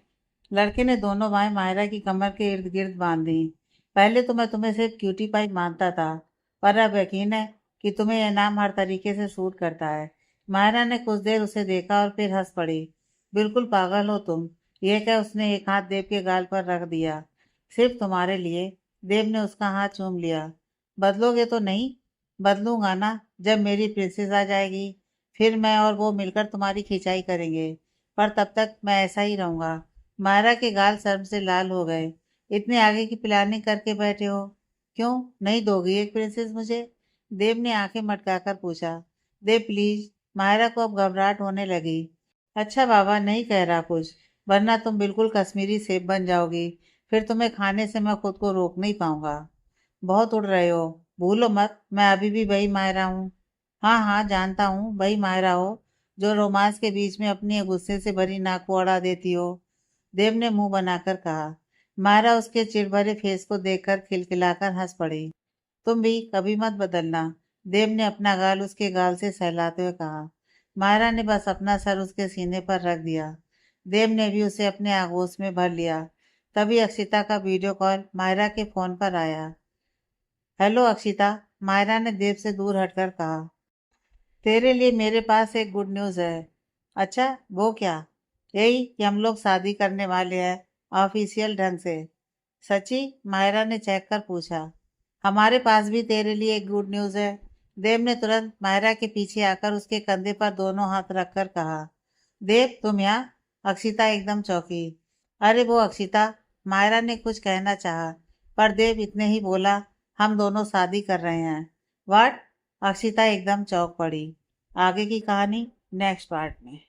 लड़के ने दोनों बाहें मायरा की कमर के इर्द गिर्द बांध दी। पहले तो मैं तुम्हें सिर्फ क्यूटी पाई मानता था, पर अब यकीन है कि तुम्हें यह नाम हर तरीके से सूट करता है। मायरा ने कुछ देर उसे देखा और फिर हंस पड़ी। बिल्कुल पागल हो तुम। यह क्या, उसने एक हाथ देव के गाल पर रख दिया। सिर्फ तुम्हारे लिए। देव ने उसका हाथ चूम लिया। बदलोगे तो नहीं? बदलूंगा ना, जब मेरी प्रिंसेस आ जाएगी। फिर मैं और वो मिलकर तुम्हारी खिंचाई करेंगे। पर तब तक मैं ऐसा ही रहूंगा। मायरा के गाल शर्म से लाल हो गए। इतने आगे की प्लानिंग करके बैठे हो। क्यों नहीं दोगी एक प्रिंसेस मुझे? देव ने आंखें मटकाकर पूछा। देव प्लीज। मायरा को अब घबराहट होने लगी। अच्छा बाबा नहीं कह रहा कुछ, वरना तुम बिल्कुल कश्मीरी सेब बन जाओगी। फिर तुम्हें खाने से मैं खुद को रोक नहीं पाऊंगा। बहुत उड़ रहे हो। भूलो मत, मैं अभी भी वही मायरा हूँ। हाँ हाँ जानता हूँ, वही मायरा हो जो रोमांस के बीच में अपनी गुस्से से भरी नाक को अड़ा देती हो। देव ने मुंह बनाकर कहा। मायरा उसके चिढ़ फेस को देखकर खिलखिलाकर हंस पड़ी। तुम भी कभी मत बदलना। देव ने अपना गाल उसके गाल से सहलाते हुए कहा। मायरा ने बस अपना सर उसके सीने पर रख दिया। देव ने भी उसे अपने आगोश में भर लिया। तभी अक्षिता का वीडियो कॉल मायरा के फोन पर आया। हेलो अक्षिता, मायरा ने देव से दूर हटकर कहा। तेरे लिए मेरे पास एक गुड न्यूज़ है। अच्छा, वो क्या? यही कि हम लोग शादी करने वाले हैं, ऑफिशियल ढंग से। सची? मायरा ने चेक कर पूछा। हमारे पास भी तेरे लिए एक गुड न्यूज़ है। देव ने तुरंत मायरा के पीछे आकर उसके कंधे पर दोनों हाथ रखकर कहा। देव तुम यहाँ? अक्षिता एकदम चौंकी। अरे वो अक्षिता। मायरा ने कुछ कहना चाहा, पर देव इतने ही बोला। हम दोनों शादी कर रहे हैं। व्हाट? अक्षिता एकदम चौंक पड़ी। आगे की कहानी नेक्स्ट पार्ट में।